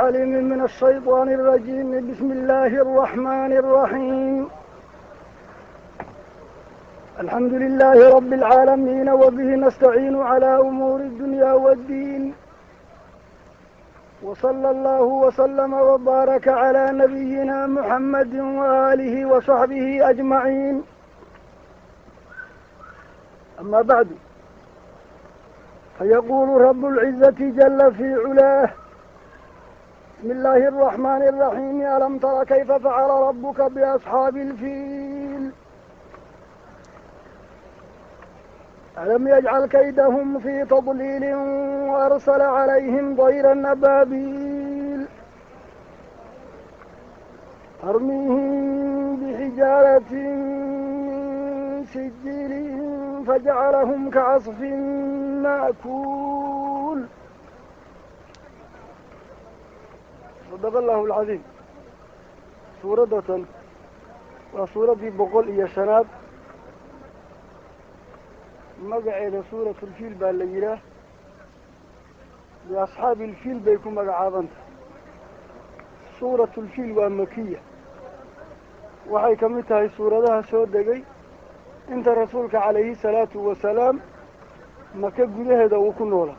العليم من الشيطان الرجيم. بسم الله الرحمن الرحيم. الحمد لله رب العالمين، وبه نستعين على أمور الدنيا والدين، وصلى الله وسلم وبارك على نبينا محمد وآله وصحبه أجمعين. أما بعد، فيقول رب العزة جل في علاه: بسم الله الرحمن الرحيم. ألم تر كيف فعل ربك بأصحاب الفيل؟ ألم يجعل كيدهم في تضليل وأرسل عليهم طيرا أبابيل ترميهم بحجارة من سجيل فجعلهم كعصف مأكول. صدق الله العظيم. سورة وسورة بقول إيا شناب مقعد سورة الفيل بالليلة لأصحاب الفيل بيكون مقعابا. سورة الفيل ومكية، وحي كمتها سورة لها سودة. انت رسولك عليه الصلاة والسلام مكة قده هذا وكنولا.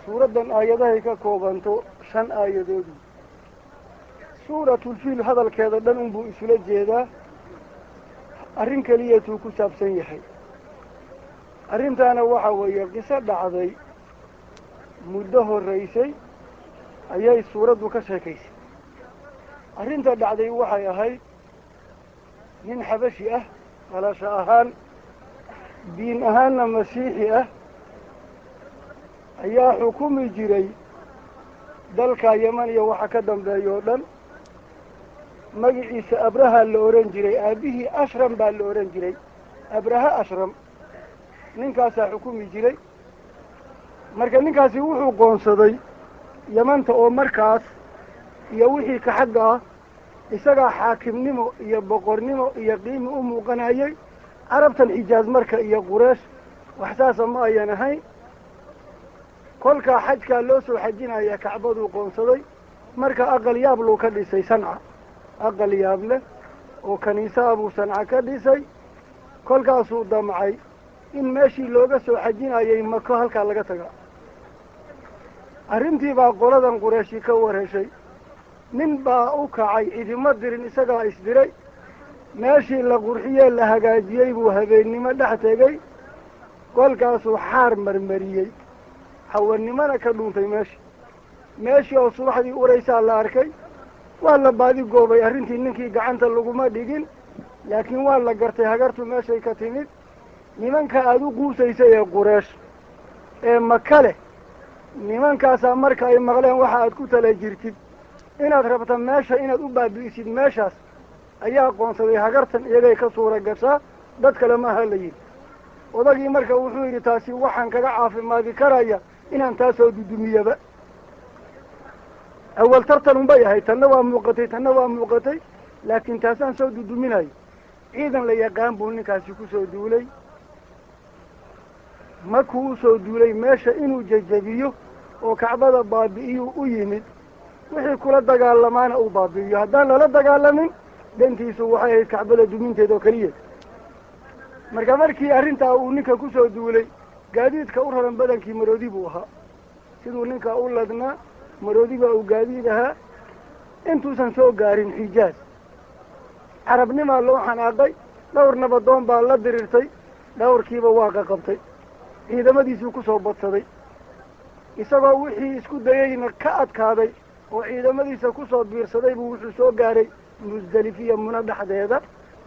سورة آياتها كوبانتو 5 آيات. سورة الفيل هذا الكذا دنبو إسلا جيدا أرين كليته كتاب سيحي. أرنتانا waxa weeye qiso dhacday muddo horeysay ayay suuradu ka sheekaysay. Arinta dhacday waxay ahayd nin xabashi ah, qalasho ahaan diin ahaanna masiixi ah, ayaa xukumi jiray dalka Yemen iyo waxa ka dambeeyo oo dhan. magaciisa Abraha la oran jiray, aabihii Ashram baa la oran jiray. Abraha Ashram ninkaasaa xukumi jiray. marka ninkaasi wuxuu qoonsaday Yamanta oo markaas iyo wixii ka xagga ah isagaa xaakimnimo iyo boqornimo iyo qiimo u muuqanayay. carabtan Xijaaz marka iyo Quraysh waxsaasa ma ayan ahayn. kolkaa xajkaa loo soo xajinaya Kacbaduu qoonsaday. marka aqal yaab loo ka dhisay Sanca, aqal yaab leh oo kaniisa Abu Sanca ka dhisay. kolkaasuu damcay in meeshii looga soo xajinayay Mako halkaa laga taga. arrintii baa qoladan Qurayshi ka wareeshay. nin baa u kacay, idima dirin, isagaa isdiray. meeshii la qurxiyey la hagaajiyey buu habeennimo dhex tegey. kolkaasuu xaar marmariyey, hawannimana ka dhuuntay meeshii oo subaxdii uraysaa la arkay. waa la baadi goobay. arrintii ninkii gacanta laguma dhigin, laakiin waa la gartay hagartu meeshay ka timid. nimanka aada u quusaysay ee Quraysh ee Maka leh, nimankaasaa marka ay maqleen waxa aad ku tala jirtid inaad rabta meesha inaad u baabi'isid, meeshaas ayaa qoonsaday. hagartan iyagay ka suura gashaa, dad kale maaha la yidhi. odagii marka wuxuu yidhi taasi waxaan kaga caafimaadi karaya inaan taasoo dudumiyaba. awal tartan unbay ahayd, tanna waa muuqatay, laakiin taasaan soo duduminayo. ciidan la yaqaan buu ninkaasi ku soo duulay. markuu u soo duulay meesha inuu jajabiyo oo Kacbada baabi'iyuu u yimid. wixii kula dagaalamaana uu baabi'iyo. haddaan lala dagaalamin dantiisu waxay ahayd Kacbada duminteeda oo keliya. marka markii arrintaa uu ninka ku soo duulay, gaadiidka u raran badankii maroodi buu ahaa. siduu ninka u ladnaa, maroodi baa uu gaadiid ahaa. intuusan soo gaarin Xijaaz, carabnimaa loo xanaaqay. dhowr nabadoon baa la dirirtay. dhowrkiiba waa qaqabtay. ciidamadiisuu ku soo badsaday. isagoo wixii isku dayeyna ka adkaaday oo ciidamadiisa ku soo biirsaday buu wuxuu soo gaaray Musdalifiya, Muna dhexdeeda.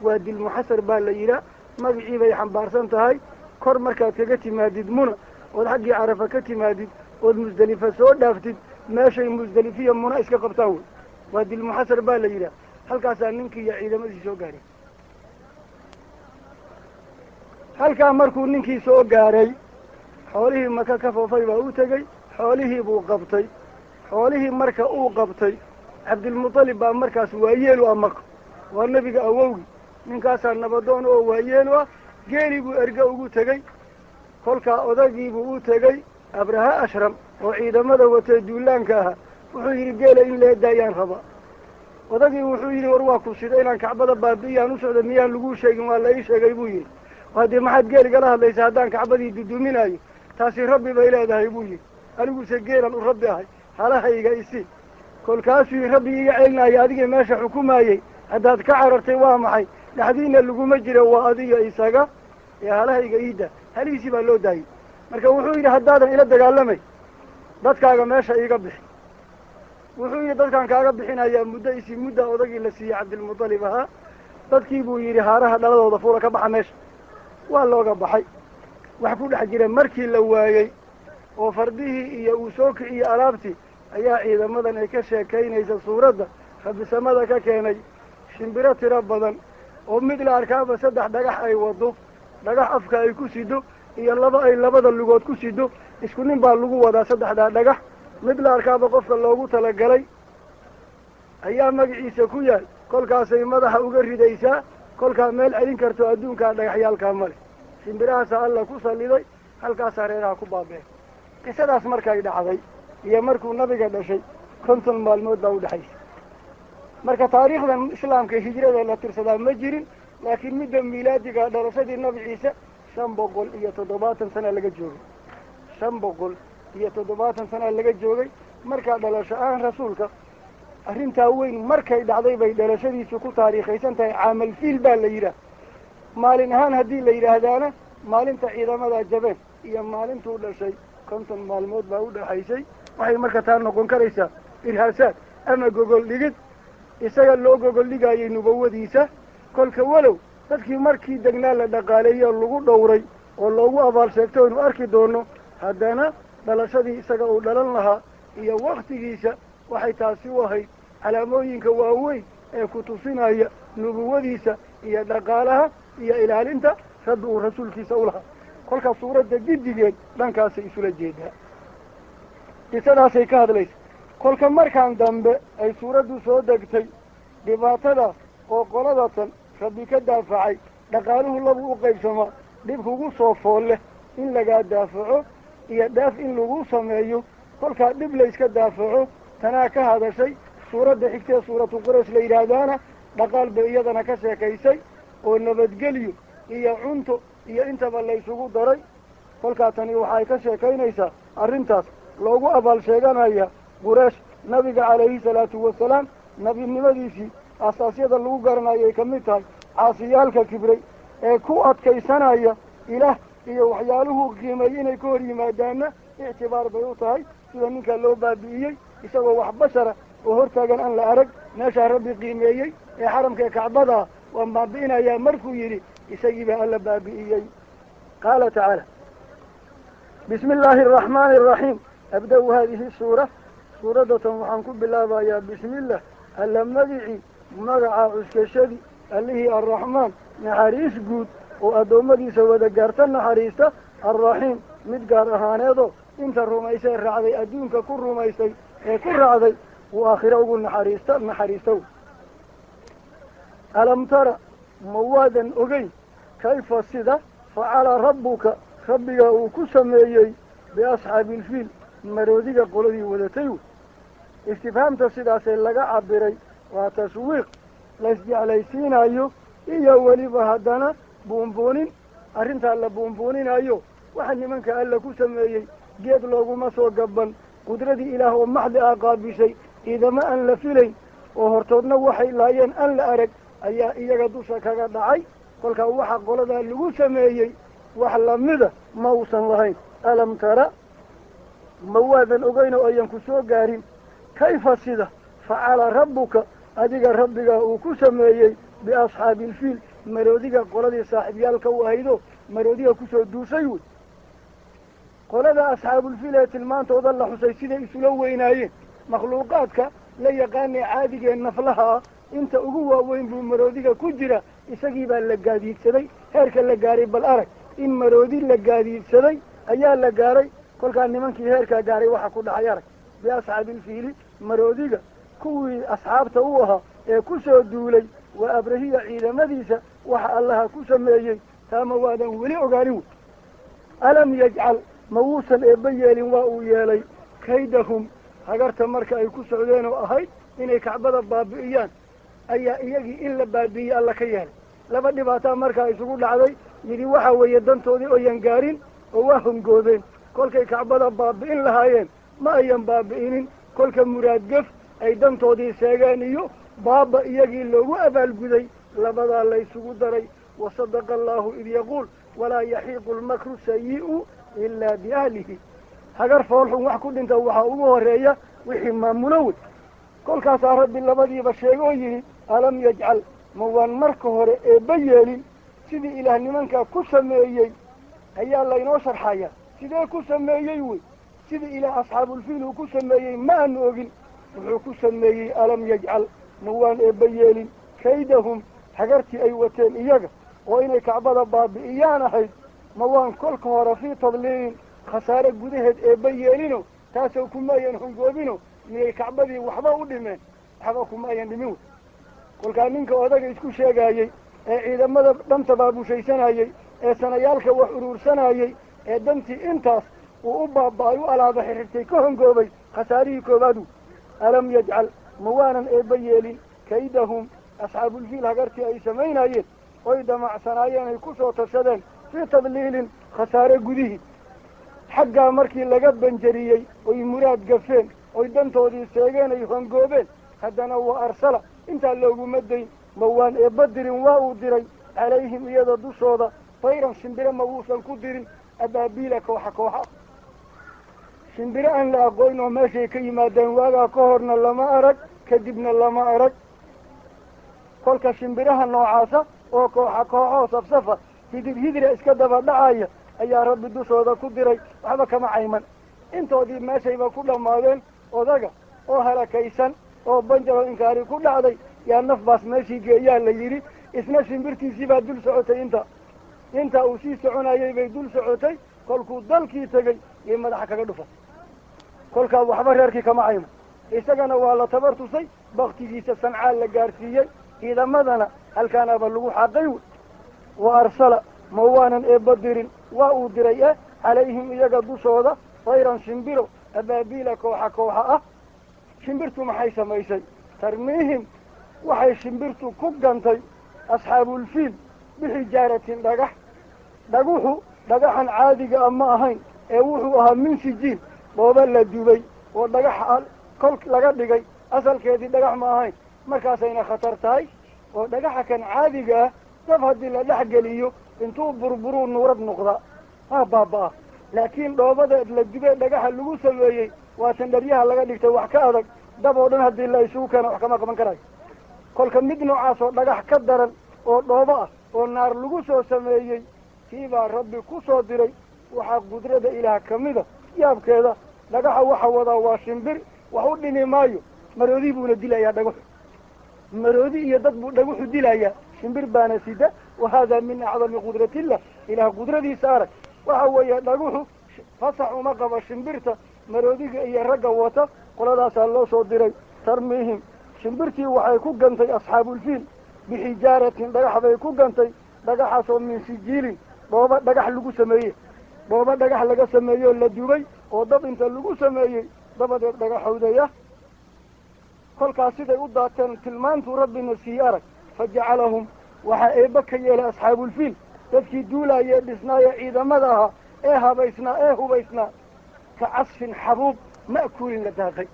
waa Dilmuxasar baa la yidhaa. magacii bay xambaarsan tahay. kor markaad kaga timaadid Muna ood xaggii Carafa ka timaadid ood Musdalifa soo dhaaftid, meeshay Musdalifiya Muna iska qabtaan wey. waa Dilmuxasar baa la yidhaa. halkaasaa ninkii iyo ciidamadiisi soo gaaray. halkaa markuu ninkii soo gaaray, xoolihii Maka ka foofay baa u tegey. xoolihii buu qabtay. xoolihii marka uu qabtay, Cabdilmutalib baa markaas waayeelu ah. Maka waa nebiga awowgii. ninkaasaa nabadoon oo waayeelu ah. geeli buu erge ugu tegey. kolkaa odagii buu u tegey Abraha Ashram oo ciidamada watay duulaanka ahaa. وحيري قيل إلا دايان ربا ودقي وحيري ورواكو سيدا إلان كعبدا بابيا نسعد ميان لقو شيء ولا أي شيء يبوي وهذه ما حد قال قالها ليس هدان كعبدي دودومين هاي تاسي ربي بإله ده يبوي أنا سجينا الرب هاي حالها يجيسي كل كاسي ربي يعلنا يا دقي ماشي حكومة هاي هذا كعرت وامحي لحدين اللي جو مجرى وهذه إساقة يا هلا يجيده هل يسيب اللو داي مركب وحوي هدادا إلى الدجالمي ضد ماشي يقبح وحوي ضد كان يا مدة يسي مدة وضقي لسي عبد المطلب ها ضد كيبو يري هارها لا وضفورة كبح ماشي والله قبحي وحكون حجرا مركي لوايي وفرديه يوسوك ألابتي أيا إذا مدن كشة كينيس صورة فبسمدا ككيني شمبرات ربضا ومثل أركاب سدح دقح أي وضو دقح أفكا أي كسيدو إيا اللبا أي لبدا اللقود كسيدو إسكنين باللقو ودا سدح دقح مثل أركاب قفك اللوغو تلقلي أيا مقعيسا كويا كل كاسي مدح أقرر ديسا كل كامل ألين كرتو أدون كان دقحيال كامل شمبرها سألا كسالي هل كاسارينا كبابه قصداس markay dhacday iyo markuu nabiga dhashay konton maalmood baa u dhaxaysay marka taariikhdan islaamka hijrada la tirsadaa ma jirin laakiin midda miilaadiga dhalashadii nabi ciise 570 sano laga joogay 570 sano laga joogay marka dhalasho aan rasuulka arrinta weyn markay dhacday bay dhalashadiisu ku taariikhaysan tahay caamal fiil baa la yiraahdaa maalin ahaan hadii la yiraahdaana maalinta ciidamada jabeen iyo maalintuu dhashay konton maalmood baa u dhaxaysay waxay marka taa noqon karaysaa irhaasaad ama gogol dhigid isaga loo gogol dhigayay nubawadiisa kolka walow dadkii markii degnaa la dhaqaaleeyo lagu dhowray oo loogu abaal sheegto inuu arki doono haddana dhalashadii isaga uu dhalan lahaa iyo waktigiisa waxay taasi u ahayd calaamooyinka waaweyn ee ku tusinaya nubawadiisa iyo dhaqaalaha iyo ilaalinta rabbi uu rasuulkiisa u lahaa kolka suuradda giddigeed dhankaasay isula jeedaa qisadaasay ka hadlaysa kolka markaan dambe ay suuraddu soo degtay dhibaatada oo qoladatan rabbi ka daafacay dhaqaaluhu lagu u qaybsamaa dhibkugu soo fool leh in lagaa daafaco iyo dhaaf in lagu sameeyo kolkaa dhib layska daafaco tanaa ka hadashay suuradda xigtee suuratu quraysh la yidhaahdaana dhaqaal bay iyadana ka sheekaysay oo nabadgelyo iyo cunto iyo intaba la isugu daray kolkaa tani waxay ka sheekaynaysaa arrintaas loogu abaal sheeganaya quraysh nabiga calayhi salaatu wasalaam nabinimadiisii asaasyada lagu garanayay ka mid tahay caasiyaalka kibray ee ku adkaysanaya ilaah iyo waxyaaluhu qiimeeyey inay ka hor yimaadaanna ictibaar bay u tahay sida ninka loo baabi'iyey isagoo wax bashara oo hortaagan aan la arag meeshaa rabbi qiimeeyey ee xaramka kacbada waan baabi'inayaa markuu yidhi isagii baa alla baabi'iyey qaala tacaala bismi illaahi araxmaani araxiim abda-u haadihi suura suuradatan waxaan ku bilaabayaa bismillah alla magicii magaca cuskashadii allihii arraxmaan naxariis guud oo addoommadiisa wada gaarta naxariista arraxiim mid gaar ahaaneedoo inta rumaysay raacday adduunka ku rumaysay ee ku raacday uu aakhiro ugu naxariistow alam tara ma waadan ogeyn kayfa sida facala rabbuka rabbiga uu ku sameeyey biasxaabi ilfiil maroodiga qoladii wadatay istifhaamta sidaasee laga cabiray waa tashwiiq laisjeclaysiinayo iyo weliba haddana buunbuunin arrintaa la buunbuuninayo waxa nimanka alla ku sameeyey geed looguma soo gaban qudradii ilaah oo maxdi ah qaabishay ciidamo aan la filayn oo hortoodna waxay laayeen aan la arag ayaa iyaga dusha kaga dhacay kolkaa waxa qoladaa lagu sameeyey wax lamida ma uusan lahayn alam tara ma waadan ogeyn oo ayan ku soo gaarin kayfa sida facala rabbuka adiga rabbiga uu ku sameeyey biasxaabi ilfiil maroodiga qoladii saaxiibyaalka u ahaydo maroodiga kusoo duushay wey qolada asxaabulfiil ee tilmaantooda la xusay siday isula weynaayeen makhluuqaadka la yaqaanee caadigee naflaha ah inta ugu waaweyn buu maroodiga ku jira isagii baa la gaadiidsaday heerka la gaaray bal arag in maroodi la gaadiidsaday ayaa la gaaray kolkaa nimankii heerkaa gaaray waxa ku dhacay arag biasxaabilfiili maroodiga kuwii asxaabta u ahaa ee ku soo duulay waa abrahiya ciidamadiisa waxa allaha ku sameeyey taama waadan weli ogaanin wey alam yajcal ma wuusan eebba yeelin waa uu yeelay kaydahum hagarta marka ay ku socdeen oo ahayd inay kacbada baabi'iyaan ayaa iyagii in la baabi'iyey alla ka yeelay laba dhibaataa markaa isugu dhacday yidhi waxa weeye dantoodii ooyan gaarin oo waa hongoodeen kolkay kacbada baabi'in lahaayeen ma ayan baabi'inin kolka muraadgef ay dantoodii seegeen iyo baaba iyagii loogu abaalguday labadaa laysugu daray wasadaqa allahu id yaquul walaa yaxiiqu lmakru sayi'u ilaa biahlihi hagar foolxun wax ku dhinta waxaa ugu horeeya wixii maamulo wey kolkaasaa rabbi labadiiba sheege oo yidhi alam yajcal ma waan marka hore eebba yeelin sidii ilaah nimankaa ku sameeyey ayaa laynoo sharxaya sidee ku sameeyey wey sidii ilaah asxaabulfiil uu ku sameeyey ma aanu ogin wuxuu ku sameeyey alam yajcal ma waan eebba yeelin kaydahum hagartii ay wateen iyaga oo inay kacbada baabi'iyaan ahayd ma waan kolka hore fii tadliilin khasaare gudaheed eebba yeelino taasoo kuma ayan hongoobino miyay kacbadii waxba u dhimeen waxba kuma ayan dhimin wey kolkaa ninka odaga isku sheegaayey ee ciidamada dhan tabaabushaysanayey ee sanayaalka wax uruursanayey ee dantii intaas uu u baaba'ay u alaaba xirxirtay ka hongoobay khasaarihii koowaadu alam yajcal ma waanan eebba yeelin kaydahum asxaabulfiil hagartii ay samaynayeen oy damacsanaayeen ay ku soo tashadeen fii tadliilin khasaare gudihii xaggaa markii laga banjariyey oy muraad gafeen oy dantoodii seegeen ay hongoobeen haddana wa arsala intaa looguma dayn ma waan eebba dirin waa uu diray calayhim iyada dushooda tayran shimbire ma wuusan ku dirin abaabiila kooxa kooxa shimbire aan la aqoyn oo meeshay ka yimaadeen waagaa ka horna lama arag kadibna lama arag kolka shimbiraha noocaasa oo kooxa kooxoo safsafa hidira iska daba dhacaya ayaa rabbi dushooda ku diray waxba kama cayman intoodii meeshayba ku dhammaadeen odaga oo halakaysan oo banjaro inkaari ku dhacday yaa naf baas meeshii geeyaa la yidhi isna shimbirtiisii baa dul socotay intaa uu sii soconayay bay dul socotay kolkuu dalkii tegey yay madaxa kaga dhufay kolkaa waxba reerkii kama cayman isagana waa la tabar tusay baktigiisa sancaa la gaarsiiyey ciidamadana halkaanaba lagu xaqay wey wa arsala ma waanan eebba dirin waa uu diray calayhim iyaga dushooda tayran shimbiro abaabiila kooxa kooxa ah shimbirtu maxay samaysay tarmiihim waxay shimbirtu ku gantay asxaabulfiil bixijaaratin dhagax dhaguxu dhagaxan caadiga ah ma ahayn ee wuxuu ahaa min sijiin dhooba la dubay oo dhagax kol laga dhigay asalkeedii dhagax ma ahayn markaasayna khatar tahay oo dhagaxa kan caadiga ah dab haddii la dhex geliyo intuu burburuu nuurad noqda ha baaba-a laakiin dhoobada la dubee dhagaxa lagu sameeyey waa sandharyaha laga dhigtay wax ka adag dab oo dhan haddii la isugu keeno wax kama qaban karayo kolka mid noocaas oo dhagax ka daran oo dhoobo ah oo naar lagu soo sameeyey kii baa rabbi ku soo diray waxaa qudrada ilaah kamida yaabkeeda dhagaxa waxa wadaa waa shimbir wax u dhimi maayo maroodi buuna dilayaa dhagaxu maroodi iyo dad buu dhagaxu dilayaa shimbir baana sida wahada min acdami qudratillah ilaah qudradiisa arag waxa weeye dhagaxu fasax uma qabo shimbirta maroodiga iyo ragga wata qoladaasaa loo soo diray tarmiihim shimbirtii waxay ku gantay asxaabulfiil bixijaaratin dhagax bay ku gantay dhagaxaasoo min sijiilin dhooba dhagax lagu sameeyey dhooba dhagax laga sameeyey oo la dubay oo dab inta lagu sameeyey dabadeed dhagaxowdaya kolkaas siday u daateen tilmaantuu rabbina sii arag fajacalahum waxaa eebba ka yeelay asxaabulfiil dadkii duulaaya ee dhisnaaya ciidamada ahaa ee habaysnaa ee hubaysnaa ka casfin xabuub ma'kuulin la daaqay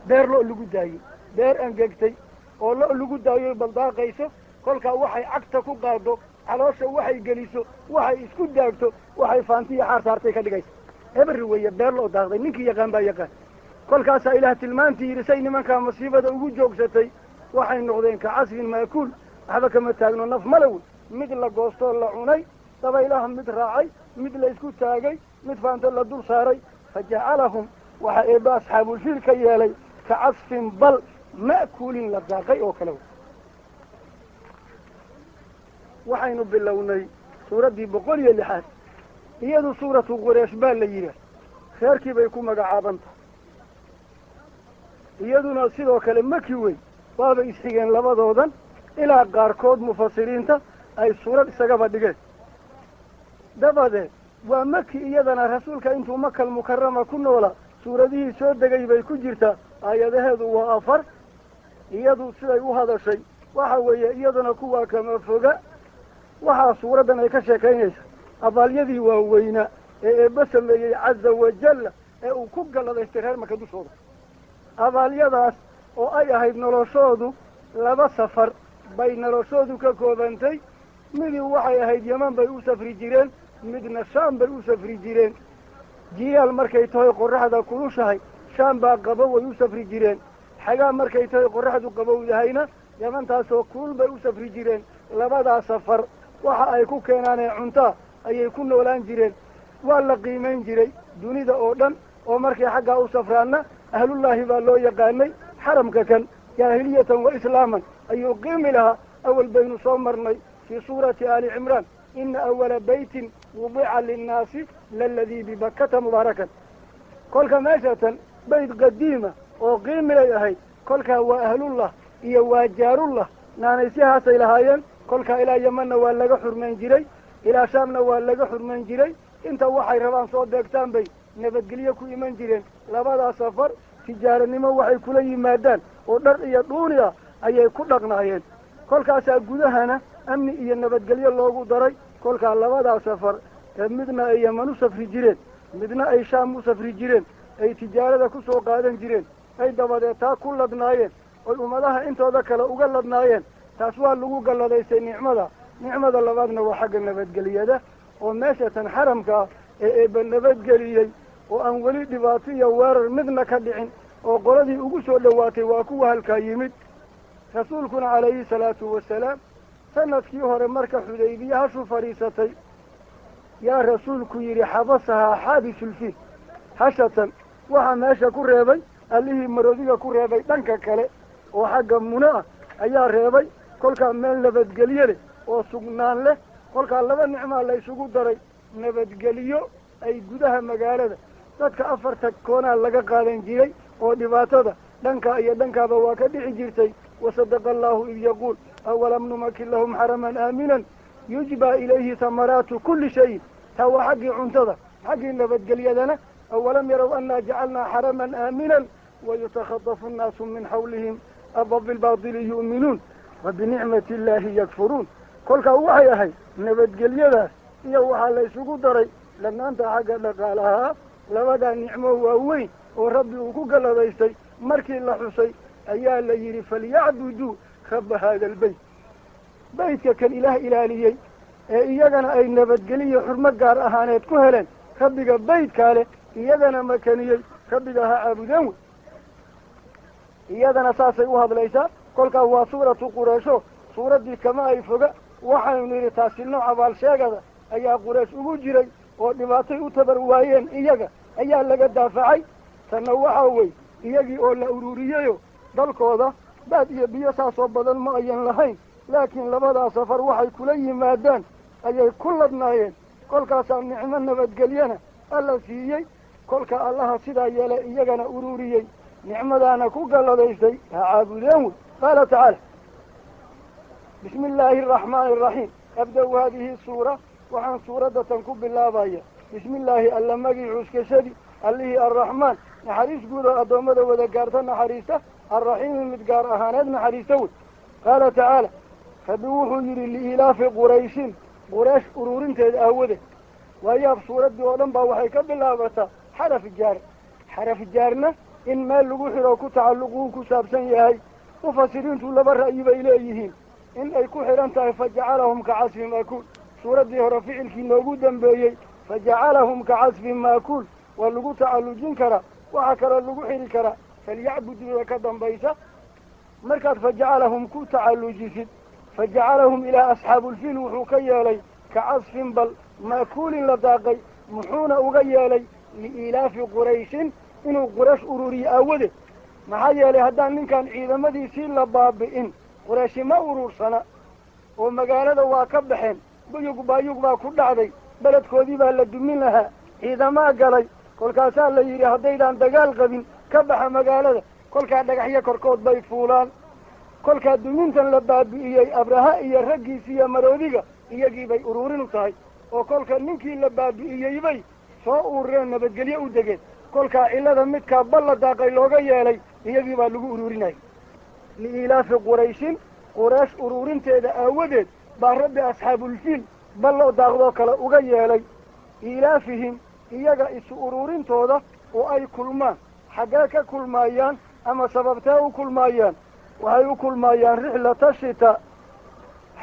beer lo' lagu daayey beer angegtay oo lo' lagu daayoy baldaaqayso kolkaa waxay cagta ku qaado caloosha waxay geliso waxay isku daagto waxay faantiya xaar saartay ka dhigaysa heberi weeye beer lo' daaqday ninkii yaqaan baa yaqaan kolkaasaa ilaah tilmaantii yidhi say nimankaa masiibada ugu joogsatay waxay noqdeen ka casfin ma'kuul waxba kama taagno naf malawi mid la goostoo la cunay dabaylaha mid raacay mid la isku taagay mid faanto la dul saaray fajacalahum waxaa eebba asxaabulfiil ka yeelay ka casfin bal ma'kuulin la daaqay oo kale waxaynu bilownay suuraddii 106 iyadu suuratu qureesh baa la yidhaah reerkii bay ku magacaaban tahay iyaduna sidoo kale maki wey waaba isxigeen labadoodan ilaa qaarkood mufasiriinta ay suurad isagaba dhigeen dabadeed waa maki iyadana rasuulka intuu makal mukarama ku noolaa suuradihii soo degay bay ku jirtaa aayadaheedu waa 4 iyadu siday u hadashay waxa weeye iyaduna kuwaa kama foga waxaa suuraddan ay ka sheekaynaysa abaalyadii waaweynaa ee eebba sameeyey caza wajalla ee uu ku galladaystay reer maka dushooda abaalyadaas oo ay ahayd noloshoodu 2 safar bay noloshoodu ka koobantay midii waxay ahayd yeman bay u safri jireen midna shaam bay u safri jireen jiyaal markay tahay qorraxda kulushahay shaam baa qabow way u safri jireen xagaa markay tahay qorraxdu qabowdahayna yamantaasoo kulul bay u safri jireen labadaa safar waxa ay ku keenaanee cuntaa ayay ku noolaan jireen waa la qiimayn jiray dunida oo dhan oo markay xaggaa u safraanna ahlullaahi baa loo yaqaanay xaramka kan jaahiliyatan wa islaaman ayuu qiimi lahaa awal baynu soo marnay fii suurati aali cimraan ina awala baytin wudica linnaasi laladii bibakata mubaarakan kolka meeshatan bayt qadiima oo qiimilay ahayd kolkaa waa ahlullah iyo waa jaarullah naanaysihaasay lahaayeen kolkaa ilaa yemanna waa laga xurmayn jiray ilaa shaamna waa laga xurmayn jiray inta waxay rabaan soo deegtaan bay nabadgelyo ku iman jireen labadaa safar tijaaranimo waxay kula yimaadaan oo dhar iyo dhuuni ah ayay ku dhaqnaayeen kolkaasaa gudahana amni iyo nabadgelyo loogu daray kolkaa labadaa safar ee midna ay yeman u safri jireen midna ay shaam u safri jireen ay tijaarada ku soo qaadan jireen ay dabadeed taa ku ladnaayeen oy ummadaha intooda kale uga ladnaayeen taas waa lagu galladaystay nicmada labaadna waa xagga nabadgeliyada oo meeshatan xaramka ah ee eebba nabadgeliyey oo aan weli dhibaato iyo weerar midna ka dhicin oo qoladii ugu soo dhowaatay waa kuwa halkaa yimid rasuulkuna calayhi salaatu wasalaam sanadkii hore marka xudaybiye hashuu fadhiisatay yaa rasuulku yidhi xabasahaa xaabisulfiil hashatan waxaa meesha ku reebay allihii maroodiga ku reebay dhanka kale oo xagga muno ah ayaa reebay kolkaa meel nabadgelyo leh oo sugnaan leh kolkaa 2 nicmaa la isugu daray nabadgeliyo ay gudaha magaalada dadka 4 koonaa laga qaadan jiray oo dhibaatada dhankaa iyo dhankaaba waa ka dhici jirtay wasadaqa allahu id yaquul awalam numakin lahum xaraman aaminan yujbaa ilayhi hamaraatu kulli shayin taa waa xaggii cuntada xaggii nabadgelyadana awalam yarow annaa jacalnaa xaraman aaminan wayutakhadafu annaasu min xawlihim aba bilbaatili yu'minuun wa binicmati illaahi yakfuruun kolkaa waxay ahayd nabadgelyadaas iyo waxaa la isugu daray lanaanta xagga dhaqaalahaa labadaa nicmo waaweyn oo rabbi uu ku galladaystay markii la xusay ayaa la yidhi falyacbuduu rabba haada albeyt beytka kan ilaah ilaaliyey ee iyagana ay nabadgeliyo xurmo gaar ahaaneed ku heleen rabbiga beytkaa leh iyagana makaniyey rabbiga ha caabudeen wey iyadana saasay u hadlaysaa kolkaa waa suuratu qureysho suuraddii kama ay foga waxaynu nidhi taasi nooc abaalsheegada ayaa quraysh ugu jiray oo dhibaatay u tabar waayeen iyaga ayaa laga daafacay tanna waxaa wey iyagii oo la ururiyeyo dalkooda baad iyo biyo saasoo badan ma ayan lahayn laakiin labadaa safar waxay kula yimaadaan ayay ku ladnaayeen kolkaasaa nicmo nabadgelyana alla siiyey kolka allaha sidaa yeele iyagana ururiyey nicmadaana ku galladaystay ha caabudeen wey qaala tacaala bismi illaahi araxmaani araxiim abda-u haadihi suura waxaan suuraddatan ku bilaabaya bismi illaahi alla magii cuskashadii allihii arraxmaan naxariis guud oo addoommada wada gaarta naxariista arraxiimi mid gaar ahaaneed naxariista wey qaala tacaala rabbi wuxuu yidhi liilaafi qurayshin quraysh ururinteeda aawadeed waayaab suuraddii oo dhan baa waxay ka bilaabataa xaraf jaarna in meel lagu xidho ku tacalluquu ku saabsan yahay mufasiriintu 2 ra'yi bay leeyihiin in ay ku xidhan tahay fajacalahum kacasfin maakuul suuraddii hore ficilkii noogu dambeeyey fajacalahum kacasfin maakuul waa lagu tacallujin karaa waxaa kaloo lagu xidhi karaa falyacbuduuda ka dambaysa markaad fajacalahum ku tacallujisid fajacalahum ilaa asxaabulfiil wuxuu ka yeelay kacasfin bal maakuulin la daaqay muxuuna uga yeelay liilaafi qurayshin inuu quraysh ururiyo aawadeed maxaa yeelay haddaan ninkan ciidamadiisii la baabi'in qurayshi ma urursana oo magaalada waa ka baxeen bayug baa ku dhacday beledkoodii baa la dumin lahaa ciidamaa galay kolkaasaa la yidhi haddaydaan dagaal qabin ka baxa magaalada kolkaa dhagaxyo korkood bay fuulaan kolkaa dumintan la baabi'iyey abraha iyo raggiisi iyo maroodiga iyagii bay ururin u tahay oo kolka ninkii la baabi'iyey bay soo urureen nabadgelyo u degeen kolkaa cilada midkaa balla daaqay looga yeelay iyagii baa lagu ururinaya liilaafi qurayshin quraysh ururinteeda aawadeed baa rabbi asxaabulfiil balloo daaqdoo kale uga yeelay ilaafihim iyaga isu ururintooda oo ay kulmaan xaggee ka kulmaayaan ama sababtee u kulmaayaan waxay u kulmaayaan rixlata shita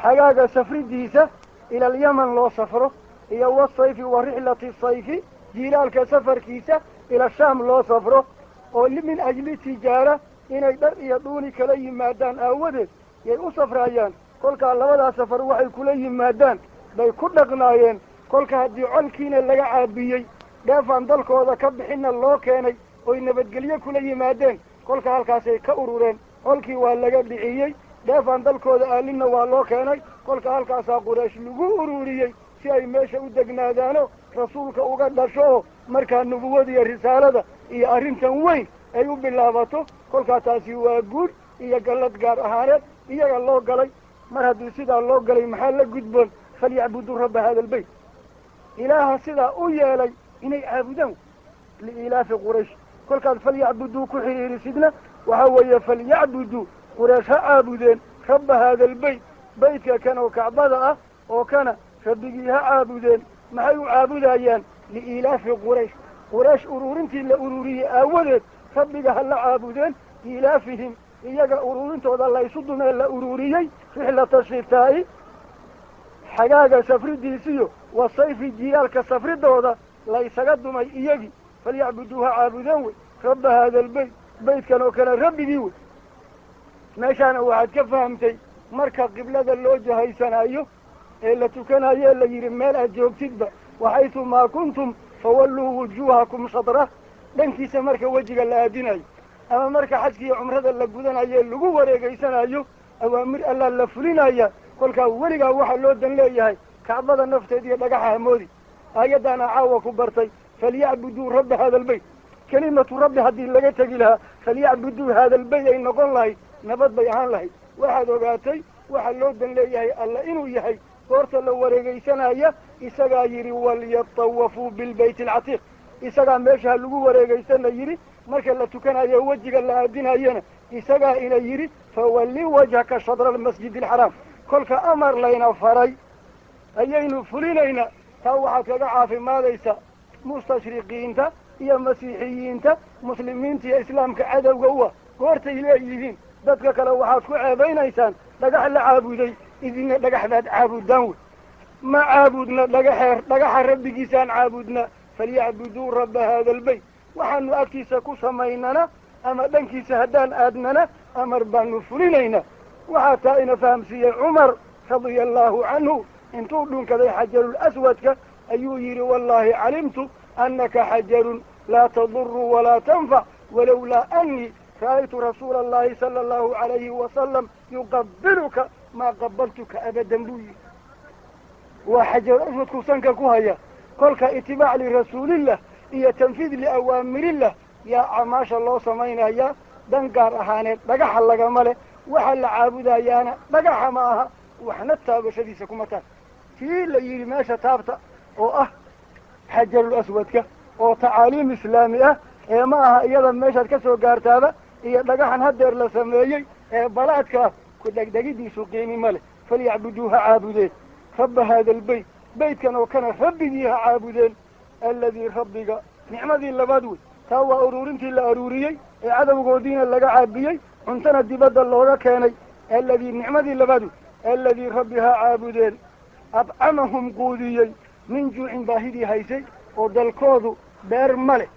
xagaaga safridiisa ila alyaman loo safro iyo wasayfi wa rixlati sayfi jiilaalka safarkiisa ila shaam loo safro oo min ajli tijaara inay dhar iyo dhuuni kala yimaadaan aawadeed yay u safraayaan kolkaa labadaa safar waxay kula yimaadaan bay ku dhaqnaayeen kolka haddii colkiina laga caabiyey dheefaan dalkooda ka bixinna loo keenay oy nabadgelyo kula yimaadeen kolka halkaasay ka urureen colkii waa laga dhiciyey dheefaan dalkooda aalinna waa loo keenay kolka halkaasaa quraysh lagu ururiyey si ay meesha u degnaadaano rasuulka uga dhasho oo markaa nubuwada iyo risaalada iyo arrintan weyn ay u bilaabato kolkaa taasi waa guud iyo gallad gaar ahaaneed iyaga loo galay mar haddii sidaa loo galay maxaa la gudboon falyacbuduu rabba hada albayt ilaaha sidaa u yeelay inay caabudaan liilaafi quraysh kolkaad falyacbuduu ku xiriirisidna waxaa weeye falyacbuduu quraysh ha caabudeen rabba hada albayt baytka kan oo kacbada ah oo kana rabbigii ha caabudeen maxay u caabudayaan liilaafi quraysh quraysh ururintii la ururiyey aawadeed rabbiga ha la caabudeen ilaafihim iyaga ururintooda laysu dumee la ururiyey rixlata shitaa'i xagaaga safridiisiyo wasayfi jiyaalka safridooda laysaga dumay iyagii falyacbuduu ha caabudeen wey rabba hada albayt baytkan oo kale rabbigii wey meeshaana waxaad ka fahamtay marka qiblada loo jahaysanayo ee la tukanayo ee la yidhi meel aad joogtidba waxaytu maa kuntum fawalluu wujuuhakum shadrah dhankiisa marka wejiga la aadinayo ama marka xajkiiyo cumrada la gudanayo ee lagu wareegeysanayo awaamir allaa la fulinaya kolkaa weligaa waxaa loo dan leeyahay kacbada nafteed iyo dhagaxa hamoodi aayaddaana caawa ku bartay falyacbuduu rabba hada albayt kelimatu rabbi haddii laga tegi lahaa falyacbuduu hada albayt ay noqon lahayd nabad bay ahaan lahayd waxaad ogaatay waxaa loo dan leeyahay alla inuu yahay goorta la wareegeysanaya isagaa yidhi walyatawafuu bilbayt alcatiiq isagaa meesha lagu wareegeysana yidhi marka la tukanayo wejiga la aadinayana isagaa ina yidhi fawalli wajhaka shadra almasjid alxaraam kolka amar layna faray ayaynu fulinaynaa taa waxaad kaga caafimaadaysa mustashriqiinta iyo masiixiyiinta muslimiinta iyo islaamka cadowga u ah goortay leeyihiin dadka kale waxaad ku ceebaynaysaan dhagax la caabuday idinna dhagax baad caabudaan wey ma caabudna dhagaxa rabbigiisaan caabudna falyacbuduu rabba hada albayt waxaanu agtiisa ku samaynana ama dhankiisa haddaan aadnana amar baanu fulinaynaa waxaa taa ina fahamsiiyey cumar radia allahu canhu intuu dhunkaday xajarul aswadka ayuu yidhi wallahi calimtu annaka xajarun laa taduru walaa tanfac walowlaa anii ra'aytu rasuula allahi sala allahu calayhi wasalam yuqabiluka maa qabaltuka abadan buu yidhi waa xajarul aswadku sanka ku haya kolka itibaac lirasuulillah iyo tanfiid liawaamirillah yaa camaasha loo samaynayaa dan gaar ahaaneed dhagaxa lagama leh waxa la caabudayaana dhagaxa ma aha waxna taabashadiisa kuma taal kii la yidhi meesha taabta oo ah xajarul aswadka oo tacaaliim islaami ah ee ma aha iyada meeshaad ka soo gaartaaba iyo dhagaxan hadeer la sameeyey ee balaadka ah ku dhegdhegidiisu qiimi ma leh falyacbuduu ha caabudeen rabba hada albayt baytkan oo kana rabbigii ha caabudeen alladii rabbiga nicmadii labaad wey taa waa ururintii la aruuriyey ee cadowgoodiina laga caabiyey cuntana dibadda looga keenay alladii nicmadii labaad wey alladii rabbi ha caabudeen adcamahum quudiyey min juucin baahidii haysay oo dalkoodu beer ma leh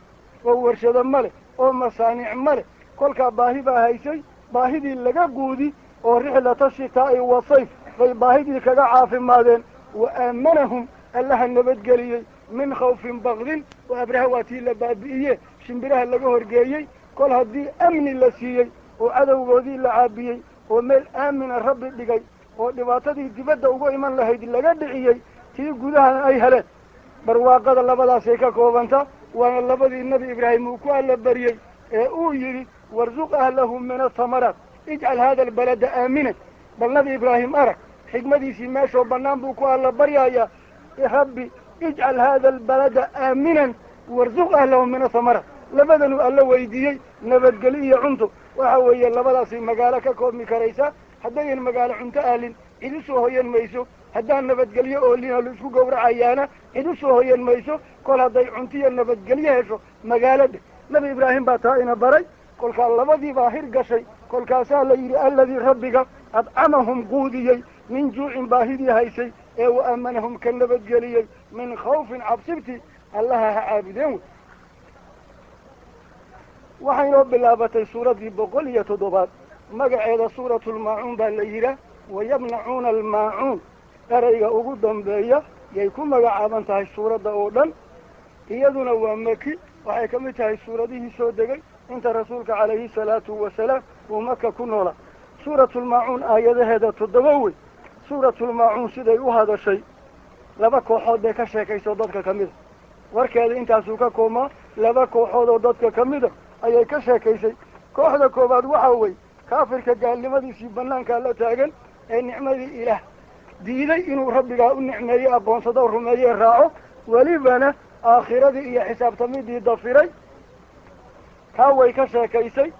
oo warshado ma leh oo masaaniic ma leh kolkaa baahi baa haysay baahidii laga quudi oo rixlata shitaa'i wa sayf bay baahidii kaga caafimaadeen wa aamanahum allaha nabadgeliyey min khawfin bakdin oo abraha waa tii la baabi'iye shimbiraha laga horgeeyey kol haddii amni la siiyey oo cadowgoodii la caabiyey oo meel aamina rabbi dhigay oo dhibaatadii dibadda uga iman lahayd laga dhiciyey tii gudahana ay heleen barwaaqada labadaasay ka koobanta waana labadii nebi ibraahim uu ku alla baryey ee uu yidhi warzuq ahlahu min athamaraat ijcal hada albalada aaminan bal nabi ibraahim arag xigmadiisii meeshoo bannaan buu ku alla baryayaa rabbi ijcal hada albalada aaminan warzuq ahlahu min athamaraat labadanu alla weydiiyey nabadgeli iyo cunto waxa weeye labadaasi magaalo ka koobmi karaysa haddayan magaalo cunto aalin cid u soo hoyan mayso haddaan nabadgelyo oolina la isku gowracayaana cid u soo hoyan mayso kol hadday cuntiyo nabadgelyo hesho magaalada nabi ibraahim baa taa ina baray kolkaa labadii baa hir gashay kolkaasaa la yidhi alladii rabbiga adcamahum quudiyey min juucin baahidii haysay ee wa aamanahum ka nabadgeliyey min khawfin cabsibti allaha ha caabudeen wey waxaynoo bilaabatay suuraddii 107 magaceeda suuratulmaacuun baa la yidhaah wayamnacuuna almaacuun erayga ugu dambeeya yay ku magacaaban tahay suuradda oo dhan iyaduna waa maki waxay ka mid tahay suuradihii soo degay inta rasuulka calayhi salaatu wasalaam uu maka ku noolaa suuratulmaacuun aayadaheeda 7 wey suuratulmaacuun siday u hadashay laba kooxood bay ka sheekayso dadka ka mida warkeeda intaasuu ka koomaa laba kooxood oo dadka ka mida ayay ka sheekaysay kooxda koowaad waxa weeye kaafirka gaalnimadiisii banaankaa la taagan ee nicmadii ilaah diiday inuu rabbigaa u nicmeeyo aqoonsado o rumeeye raaco welibana aakhiradii iyo xisaabtamidii dafiray kaa way ka sheekaysay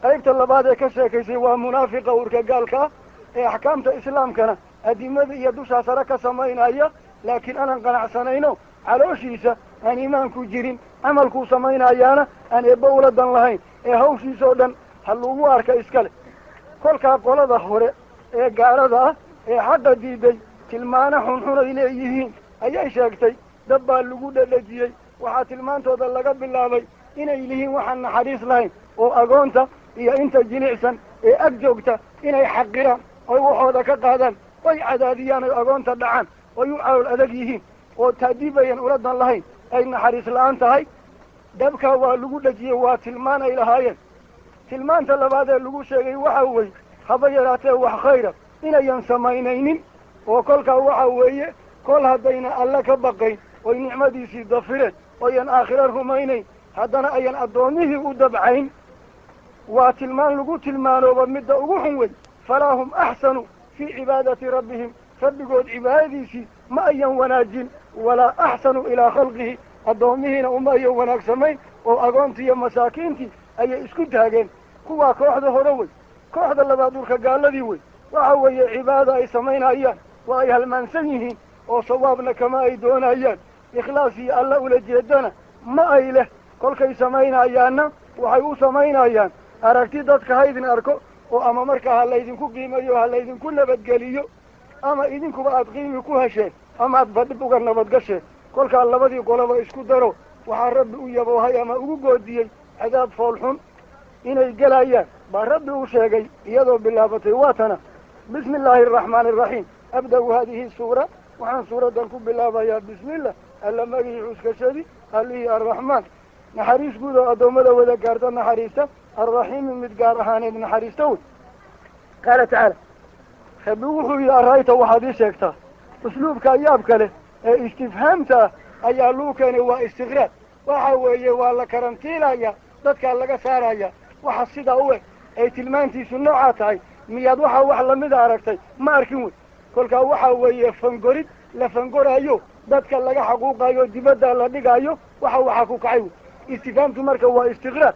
qaybta labaad ee ka sheekaysay waa munaafiqa urka gaalka ah ee axkaamta islaamkana adimada iyo dushaa sare ka samaynaya laakiin aanan qanacsanayno calooshiisa aan iimaanku jirin camalkuu samaynayaana aan eebba ula dan lahayn ee hawshiisa oo dhan ha lagu arka iskale kolkaa qolada hore ee gaalada ah ee xaqa diiday tilmaana xunxun ay leeyihiin ayay sheegtay dab baa lagu dhadhajiyey waxaa tilmaantooda laga bilaabay inay yihiin waxaan naxariis lahayn oo agoonta iyo inta jilicsan ee ag joogta inay xaqiraan oy waxooda ka qaadaan oy cadaadiyaan oy agoonta dhacaan oy u calool adag yihiin oo taadiibayan ula dan lahayn ay naxariis la-aan tahay dabkaa waa lagu dhejiyey waa tilmaan ay lahaayeen tilmaanta labaad ee lagu sheegay waxa weeye haba yaraatee wax khayra inayan samaynaynin oo kolkaa waxa weeye kol haddayna alle ka baqayn oy nicmadiisii dafireen oyan aakhira rumaynayn haddana ayan addoomihii u dabcayn waa tilmaan lagu tilmaanooba midda ugu xun wey falaa hum axsanu fii cibaadati rabbihim rabbigood cibaadadiisii ma ayan wanaajin walaa axsanu ilaa khalqihi addoomihiina uma ayan wanaagsamayn oo agoontii iyo masaakiintii ayay isku taageen kuwaa kooxda hore wey kooxda labaad dhulka gaaladii wey waxa weeye cibaada ay samaynayaan waa ay halmaansan yihiin oo sawaabna kama ay doonayaan ikhlaas iyo alla ula jeedana ma ay leh kolkay samaynayaanna waxay u samaynayaan aragti dadka ha idin arko oo ama markaa ha laydinku qiimeeyo ha laydinku nabadgeliyo ama idinkuba aada qiimi ku hesheen ama aad badhib uga nabadgasheen kolkaa labadii qolaba isku daro waxaa rabbi u yaboohay ama ugu goodiyey cadaab foolxun inay gelayaan baa rabbi u sheegay iyadoo bilaabatay waatana bismi illaahi araxmaani araxiim abda-u haadihi suura waxaan suuraddan ku bilaabayaa bismillah alla magihii cuskashadii allihii arraxmaan naxariis guud oo addoommada wada gaarta naxariista arraxiimi mid gaar ahaaneed naxariista wey qaala tacaala rabbi wuxuu yihi arayta waxaad ii sheegtaa usluubka yaabka leh ee istifhaamta ah ayaa luu keenay waa istiqraad waxa weeye waa la karantiilaya dadkaa laga saaraya waxa sidaa u eg ay tilmaantiisu noocaa tahay miyaad waxaa wax lamida aragtay ma arkin wey kolkaa waxa weeye fangorid la fangoraayo dadka laga xaquuqayo dibadda la dhigaayo waxaa ku kacay wey istifhaamtu marka waa istiqraad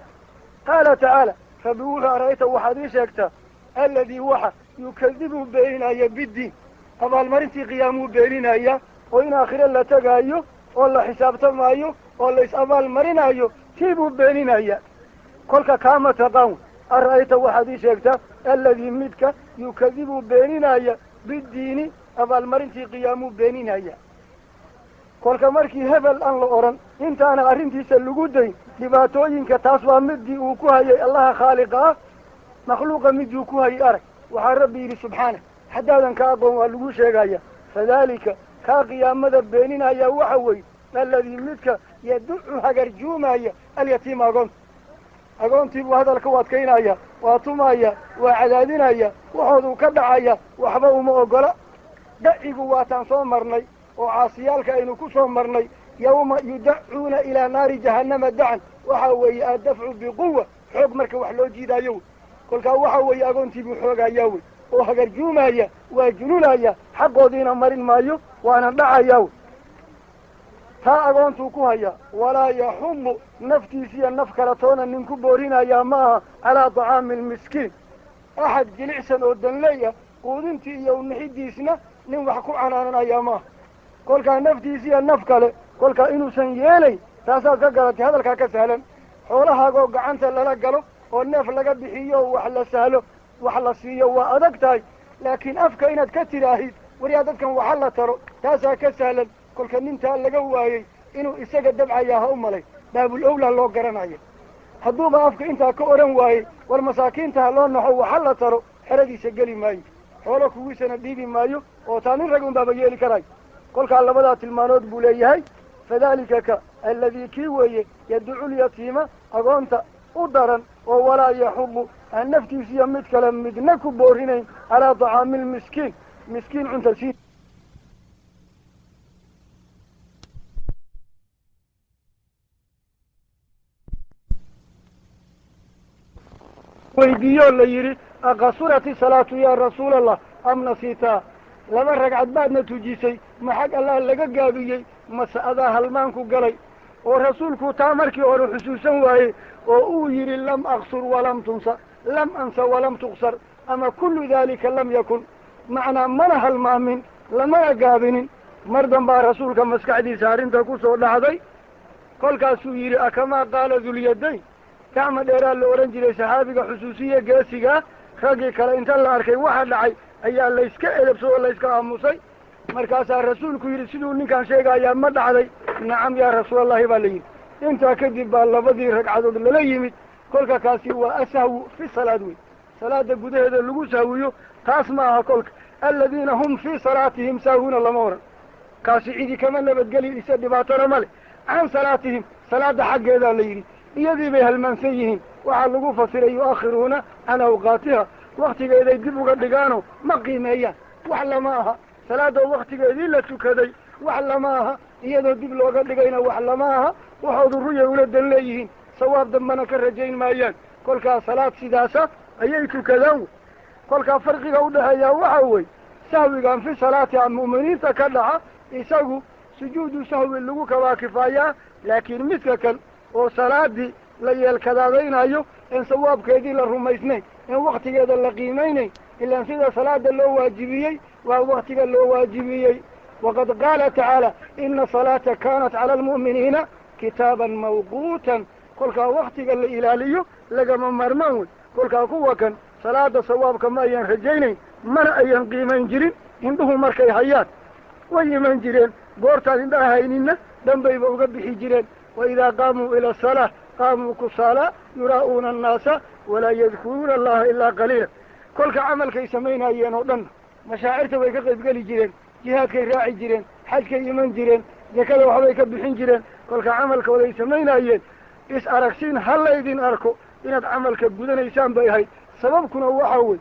qaala tacaala rabbi wuxuu arayta waxaad ii sheegtaa alladii waxa yukadibu beeninaya biddiin abaalmarintii qiyaamuu beeninaya oo in aakhire la tegaayo oo la xisaabtamaayo oo la is-abaal marinayo tii buu beeninaya kolka kaama taqaan ara'ayta waxaad ii sheegtaa alladii midka yukadibu beeninaya biddiini abaalmarintii qiyaamuu beeninaya kolka markii hebel aan la odhan intaana arrintiisa lagu dayn dhibaatooyinka taas waa midii uu ku hayay allaha khaaliqa ah makhluuqa miduu ku hayay arag waxaa rabbi yidhi subxaana haddaadan ka aqoon waa lagu sheegaya fadaalika kaa qiyaamada beeninaya waxa weeye alladii midka yaducu hagarjuumaya alyatiima agoontii buu hadalka u adkaynaya waa tumaya waa cadaadinaya waxooduu ka dhacaya waxba uma ogola dacigu waataan soo marnay oo caasiyaalka aynu ku soo marnay yawma yudacuuna ilaa naari jahannama dacan waxa weeye addafcu biquwa xoog marka wax loo jiidaayo wey kolkaa waxa weeye agoontii buu xoogayaa wey oo hagarjuumaya waa jununaya xaqoodiina marin maayo waana dhacayaa wey taa agoontuu ku haya walaa yaxudu naftiisiya naf kala toona nin ku boorinayaa ma aha calaa tacaami almiskiin axad jilicsan oo danleeya quudintii iyo unixidiisna nin wax ku canaananayaa maaha kolkaa naftiisiya naf kale kolkaa inuusan yeelayn taasaad ka garatay hadalkaa ka sahlan xoolahaagoo gacanta lala galo oo neef laga bixiyo wax la sahlo wax la siiyo waa adag tahay laakiin afka inaad ka tidhaahid waryaa dadkan waxa la taro taasaa ka sahlan kolka nintaa laga waayey inuu isaga dabcayaa ha u malay baabul owlaa loo garanaya hadduuba afka intaa ka odhan waayey war masaakiinta ha loo naxo waxa la taro xeradiisa geli maayo xoolo kuwiisana dhiibi maayo oo taa nin rag un baaba yeeli karayo kolkaa labadaa tilmaanood buu leeyahay fadalika ka alladii kii weeye yadducu lyatiima agoonta u daran oo walaa yaxudu aan naftiisiyo mid kale midna ku boorinayn calaa tacaami lmiskiin miskiin cunta sii weydiiyoo la yidhi aqasurati salaatu yaa rasuula allah am nasiitaa laba ragcad baadna tujisay ma xag allah laga gaabiyey mase adaa halmaanku galay oo rasuulku taa markii hore xusuusan waayey oo uu yidhi lam aqsur walam tunsa lam ansa walam tuqsar ama kullu daalika lam yakun macnaa mana halmaamin lamana gaabinin mar dambaa rasuulka maskaxdiisa arrinta ku soo dhacday kolkaasuu yidhi akamaa qaala dulyadayn gacma dheeraa la odhan jiray saxaabiga xusuusiye geesigaa raggii kale inta la arkay waxa dhacay ayaa layska edabsay oo layska aamusay markaasaa rasuulku yidhi siduu ninkaan sheegayaa ma dhacday nacam yaa rasuulallahi baa la yidhi intaa kadib baa labadii ragcadood lala yimid kolka kaasi waa asahwu fi salaad wey salaada gudaheeda lagu sahwiyo taas ma aha kolka aladiina hum fii salaatihim saahuuna lama oran kaasi cidi kama nabadgeli isa dhibaatona male can salaatihim salaada xaggeedaa la yidhi iyadii bay halmaansan yihiin waxaa lagu fasiray yu'akhiruuna can awqaatiha waktigeeday dib uga dhigaano ma qiimeeyaan wax lama aha salaada waktigeedii la tukaday wax lama aha iyadoo dib looga dhigayna wax lama aha waxoodu ruyay ula dan leeyihiin sawaab dambana ka rajayn maayaan kolkaa salaad sidaasa ayay tukadaan kolkaa farqiga udhexeeyaa waxa wey sahwigan fi salaati aan mu'miniinta ka dhaca isagu sujuudu sahwi lagu kabaa kifaayaa laakiin midka kan oo salaadii la yeelkadaadaynayo in sawaabkeedii la rumaysnayn in waktigeeda la qiimaynayn ilaan sida salaada loo waajibiyey waa waktiga loo waajibiyey waqad qaala tacaala ina salaata kaanat cala almu'miniina kitaaban mawquutan kolkaa waktiga la ilaaliyo lagama maarmaan wey kolkaa kuwa kan salaada sawaabka ma ayaan rajaynayn mana ayaan qiimayn jirin indhuhu markay hayaan way iman jireen goortaan indhaha hayninna dhanbayba uga bixi jireen waidaa qaamuu ila asalaa qaamuu kusaala yuraa'uuna annaasa walaa yadkuruuna allaha ilaa qaliila kolka camalkay samaynayeen oo dhanna mashaacirta way ka qaybgeli jireen jihaadkay raaci jireen xajkay iman jireen zakada waxbay ka bixin jireen kolka camalkooday samaynayeen is aragsiin ha laydin arko inaad camalka gudanaysaan bay ahayd sababkuna waxa wey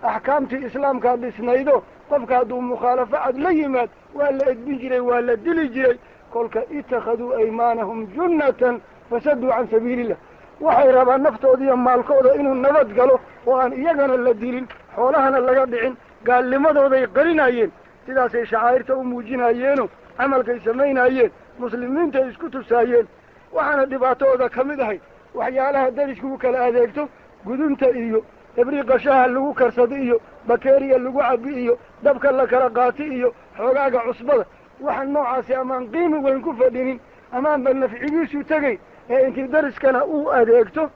axkaamtii islaamkaa dhisnaydo qofka hadduu mukhaalafo cad la yimaad waa la edbin jiray waa la dili jiray kolka ittakhaduu aymaanahum junnatan fasaduu can sabiilillah waxay rabaan naftooda iyo maalkooda inuu nabad galo oo aan iyagana la dilin xoolahana laga dhicin gaalnimadooday qarinayeen sidaasay shacaa'irta u muujinayeeno camalkay samaynayeen muslimiintay isku tusaayeen waxaana dhibaatooda ka mid ahay waxyaalaha dariska u kala adeegto gudunta iyo ibriiqa shaha lagu karsado iyo bakeeriya lagu cabi iyo dabka la kala qaati iyo xoogaaga cusbada waxaan noocaasi amaan qiimi weyn ku fadhinin amaanba nafcigiisu tegayn ee intii dariskana uu adeegto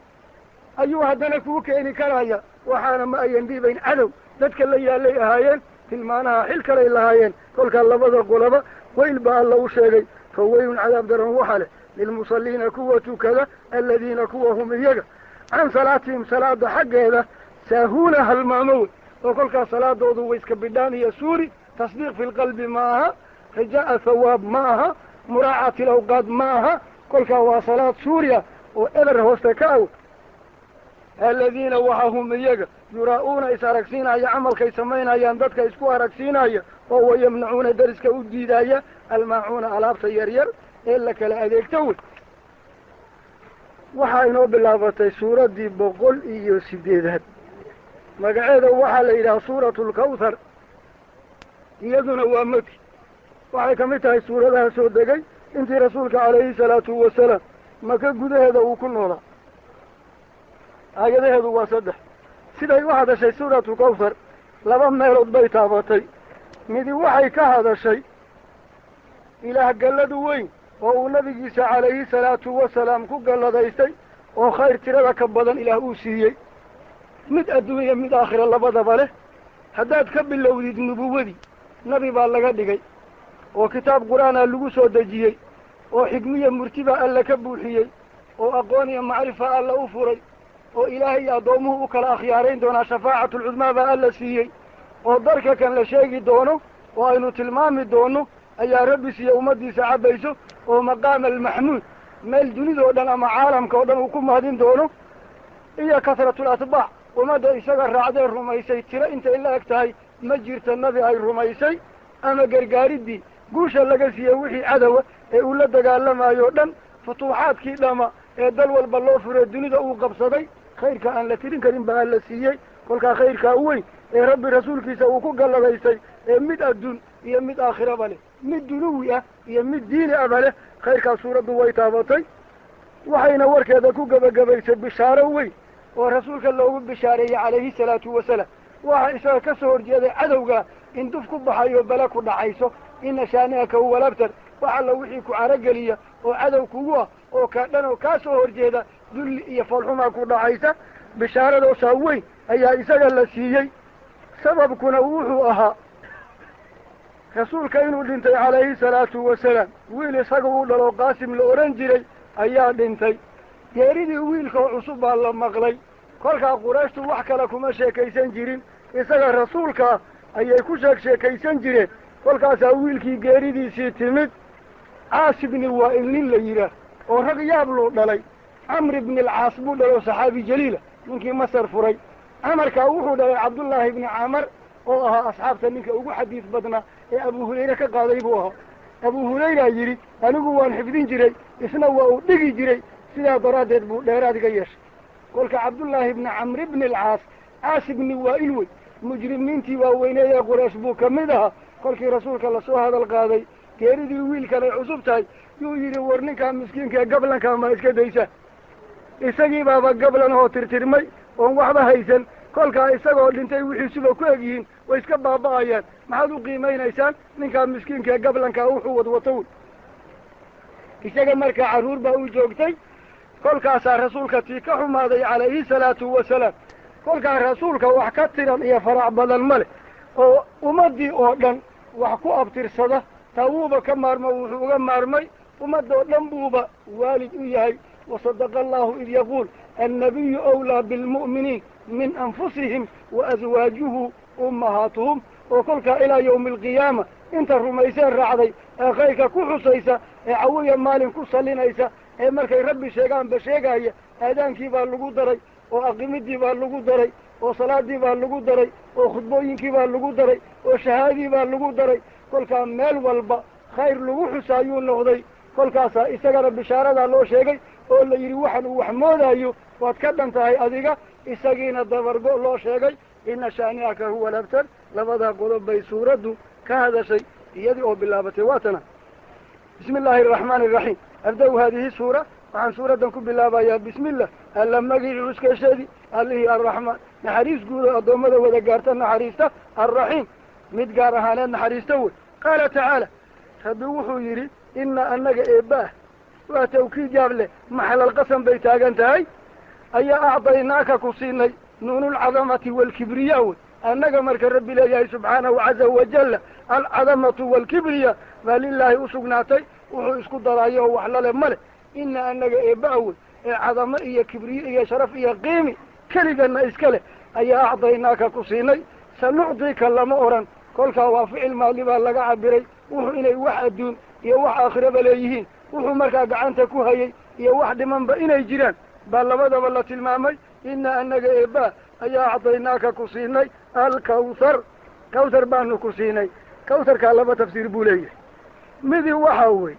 ayuu haddana kuu keeni karaya waxaana ma ayan dhiibayn cadow dadka la yaalay ahaayeen tilmaanaha xil kalay lahaayeen kolkaa labada qolaba wayl baa alla u sheegay fa weylun cadaab daran waxa leh lilmusalliina kuwa tukada aladiina kuwa hum iyaga can salaatihim salaada xaggeeda saahuuna halmaamo wey oo kolkaas salaadoodu way iska bidhaan iyo suuri tasdiiq fi lqalbi ma aha rajaa'a thawaab ma aha muraacati lawqaad ma aha kolkaa waa salaad suuriya oo eber hoosta ka aw aladiina waxa hum iyaga yuraa'uuna is aragsiinaya camalkay samaynayaan dadka isku aragsiinaya oo wayamnacuuna dariska u diidaya almaacuuna alaabta yaryar ee la kala adeegto wey waxaa inoo bilaabatay suuraddii 108 magaceeda waxaa la yidhaha suuratu lkawthar iyaduna waa maki waxay ka mid tahay suuradaha soo degay intii rasuulka calayhi salaatu wasalaam maka gudaheeda uu ku noolaa aayadaheedu waa 3 siday u hadashay suuratu kawthar laba meelood bay taabatay midi waxay ka hadashay ilaah galladu weyn oo uu nabigiisa calayhi salaatu wasalaam ku galladaystay oo khayr tirada ka badan ilaah uu siiyey mid adduunya mid aakhira labadaba leh haddaad ka bilowdid nubuwadii nabi baa laga dhigay oo kitaab qur-aanaa lagu soo dejiyey oo xikmiya murtiba alla ka buuxiyey oo aqoon iyo macrifa alla u furay oo ilaahay iyo addoomuhu u kala akhyaarayn doonaa shafaacatul-cudmaa baa alla siiyey oo darka kan la sheegi doono oo aynu tilmaami doono ayaa rabbi siiye ummaddiisa cabbayso oo maqaama almaxmuud meel dunidoo dhan ama caalamka oo dhan uu ku mahadin doono iyo kasratul atbaac ummadda isaga raacdee rumaysay tiro intay la eg tahay ma jirta nabi ay rumaysay ama gargaaridii guusha laga siiyey wixii cadowa ee uu la dagaalamayo o dhan futuuxaadkii dhama ee dal walba loo furee dunida uu qabsaday khayrka aan la tirin karin baa la siiyey kolkaa khayrkaa weyn ee rabbi rasuulkiisa uu ku galladaystay ee mid adduun iyo mid aakhiraba leh mid dunuwi ah iyo mid diini aba leh khayrkaa suuraddu way taabatay waxayna warkeeda ku gebagabaysay bishaaro weyn oo rasuulka loogu bishaareeyey calayhi salaatu wasalaam waxa isaga ka soo horjeeday cadowga in duf ku baxayo bala ku dhacayso ina shaani'aka huwa labtar wax alla wixii ku carogeliya oo cadow kugu ah oo kaa dhan oo kaa soo horjeeda dulli iyo foolxumaa ku dhacaysa bishaaradoosaa weyn ayaa isaga la siiyey sababkuna wuxuu ahaa rasuulka inuu dhintay calayhi salaatu wasalaam wiil isaga u dhalo qaasim la odhan jiray ayaa dhintay geeridii wiilkoo cusub baa la maqlay kolkaa qurayshtu wax kale kuma sheekaysan jirin isaga rasuulka ah ayay ku sheekaysan jireen kolkaasaa wiilkii geeridiisii timid caas ibni waa'il nin la yidhaah oo rag yaab luu dhalay camr ibni alcaas buu dhalo saxaabi jaliila ninkii masar furay camarkaa wuxuu dhalay cabdullaahi ibni camar oo ahaa asxaabta ninka ugu xadiis badnaa ee abu hurayre ka qaaday buu ahaa abu hurayraa yidhi anigu waan xifdin jiray isna waa uu dhigi jiray sidaa daraaddeed buu dheeraad iga yeeshay kolka cabdullaahi ibni camr ibni alcaas caas ibni waa'il wey mujrimiintii waaweyneed ee quraysh buu ka mid ahaa kolkii rasuulka lasoo hadal qaaday geeridii wiilkan ay cusub tahay yuu yidhi war ninkaa miskiinkaee gablankaa ma iska daysa isagii baaba gablan oo tirtirmay oon waxba haysan kolkaa isagoo dhintay wixiisuba ku egyihiin way iska baaba'ayaan maxaad u qiimaynaysaan ninkaa miskiinkaee gablankaa wuxuu wadwato wey isaga markaa carruur baa u joogtay kolkaasaa rasuulka tii ka xumaaday calayhi salaatu wasalaam kolkaa rasuulka wax ka tiran iyo farac badan ma leh oo ummaddii oo dhan wax ku abtirsada taa wuuba ka maarmo wuxuu uga maarmay ummadoo dhan buuba waalid u yahay wasadaqa allahu id yaquul annabiyu awlaa bilmu'miniin min anfusihim wa aswaajuhu ummahaatuhum oo kolkaa ilaa yawmi alqiyaama inta rumayseen raacday ee khayrka ku xusaysa ee cawiya maalin ku sallinaysa ee markay rabbi sheegaanba sheegaya aadaankii baa lagu daray oo aqimidii baa lagu daray oo salaadii baa lagu daray oo khudbooyinkii baa lagu daray oo shahaadii baa lagu daray kolkaa meel walba khayr lagu xusaayuu noqday kolkaasaa isagana bishaaradaa loo sheegay oo la yidhi waxan uu wax moodaayo waad ka dhan tahay adiga isagiina dabargo loo sheegay ina shaani'aka huwa labtar labadaa qodob bay suuraddu ka hadashay iyadii oo bilaabatay waatana bismi illaahi araxmaani iraxiim abda-u haadihi suura waxaan suuraddan ku bilaabayaa bismillah alla magicii uskashadii allihii arraxmaan naxariis guudo addoommada wada gaarta naxariista arraxiim mid gaar ahaaneed naxariista wey qaala tacaala rabbi wuxuu yidhi ina annaga eebbaah waa tawkiid yaab leh maxalal qasam bay taagan tahay ayaa acdaynaaka ku siinay nuunulcadamati waalkibriya wey annaga marka rabbi leeyahay subxaanahu caza wajalla alcadamatu waalkibriya baa lilaahi usugnaatay wuxuu isku daraayo oo wax lale ma leh ina annaga eebba wey ee cadamo iyo kibriye iyo sharaf iyo qiimi keligana iska leh ayaa acdaynaaka ku siinay sanucdika lama odhan kolkaa waa ficil maadi baa laga cabiray wuxuu inay wax adduun iyo wax aakhiraba leeyihiin wuxuu markaa gacanta ku hayay iyo wax dhimanba inay jiraan baa labadaba la tilmaamay ina annaga eebba ayaa acdaynaaka ku siinay alkawthar kawthar baanu ku siinay kawtharkaa laba tafsiir buu leeyahay midi waxa wey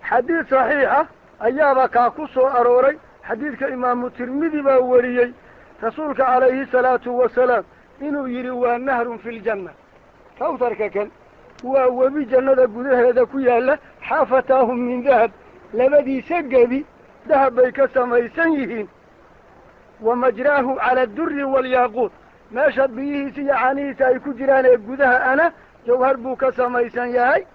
xadiid saxiixa ayaaba kaa ku soo arooray xadiidka imaamu tirmidi baa wariyey rasuulka calayhi salaatu wasalaam inuu yidhi waa nahrun fi ljanna kawtharka kan waa webi jannada gudaheeda ku yaalla xaafataahum min dahab labadiisa gebi dahab bay ka samaysan yihiin wa majraahu cala addurri waalyaaquud meesha biyihiisa iyo caanihiisa ay ku jiraan ee gudaha ana jawhar buu ka samaysan yahay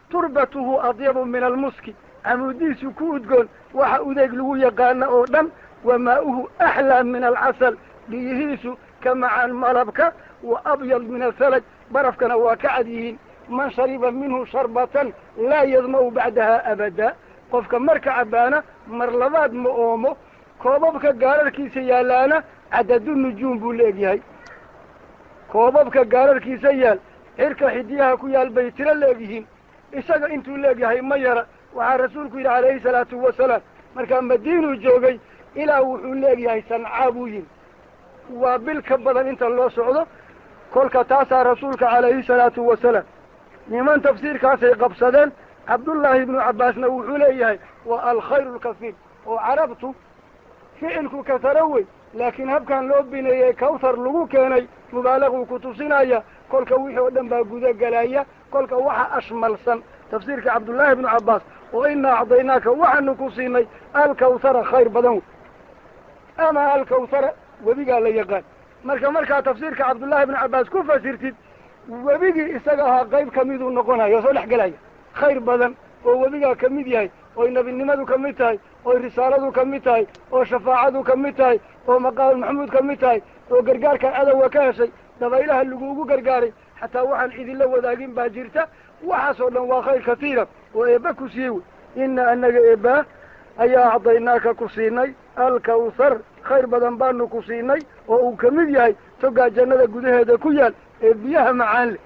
turbatuhu adyabu min almuski camuudiisu ku udgoon waxa udeeg lagu yaqaana oo dhan wa maa'uhu axlaa min alcasal biyihiisu ka macaan malabka wa abyad min alhalaj barafkana waa ka cad yihiin man shariba minhu sharbatan laa yadma'u bacdaha abada qofka marka cabbaana mar labaad ma oomo koobabka gaararkiisa yaalaana cadadu nujuum buu leegyahay koobabka gaararkiisa yaal cirka xidiyaha ku yaal bay tiro leegyihiin isaga intuu leegyahay ma yara waxaa rasuulku yidhi calayhi salaatu wasalaam markaa madiinuu joogay ilaa wuxuu leegyahay sancaa buu yidhi waa bil ka badan inta loo socdo kolka taasaa rasuulka calayhi salaatu wasalaam niman tafsiirkaasay qabsadeen cabdullaahi ibnu cabbaasna wuxuu leeyahay waa alkhayru lkafiir oo carabtu ficilku kasaro wey laakiin habkan loo bineeyey kawthar lagu keenay mubaalaguu ku tusinaya kolka wixii oo dhan baa gudagelaya kolka waxa ashmalsan tafsiirka cabdullaahi ibnu cabbaas oo inaa acdaynaaka waxaanu ku siinay alkawthara khayr badan wey ama alkawthara webigaa la yaqaan markaa tafsiirka cabdullaahi ibnu cabbaas ku fasirtid webigii isaga ahaa qayb kamiduu noqonaya oo soo dhex gelaya khayr badan oo webigaa ka mid yahay oy nebinimadu ka mid tahay oy risaaladu ka mid tahay oo shafaacadu ka mid tahay oo maqaamul maxamuud ka mid tahay oo gargaarkan cadowga ka heshay dabaylaha laguugu gargaaray xataa waxaan idinla wadaagin baa jirta waxaasoo dhan waa khayr katiira oo eebba ku siiyey wey ina annaga eebbaa ayaa acdaynaaka ku siinay alkawthar khayr badan baanu ku siinay oo uu ka mid yahay togaa jannada gudaheeda ku yaal ee biyaha macaan leh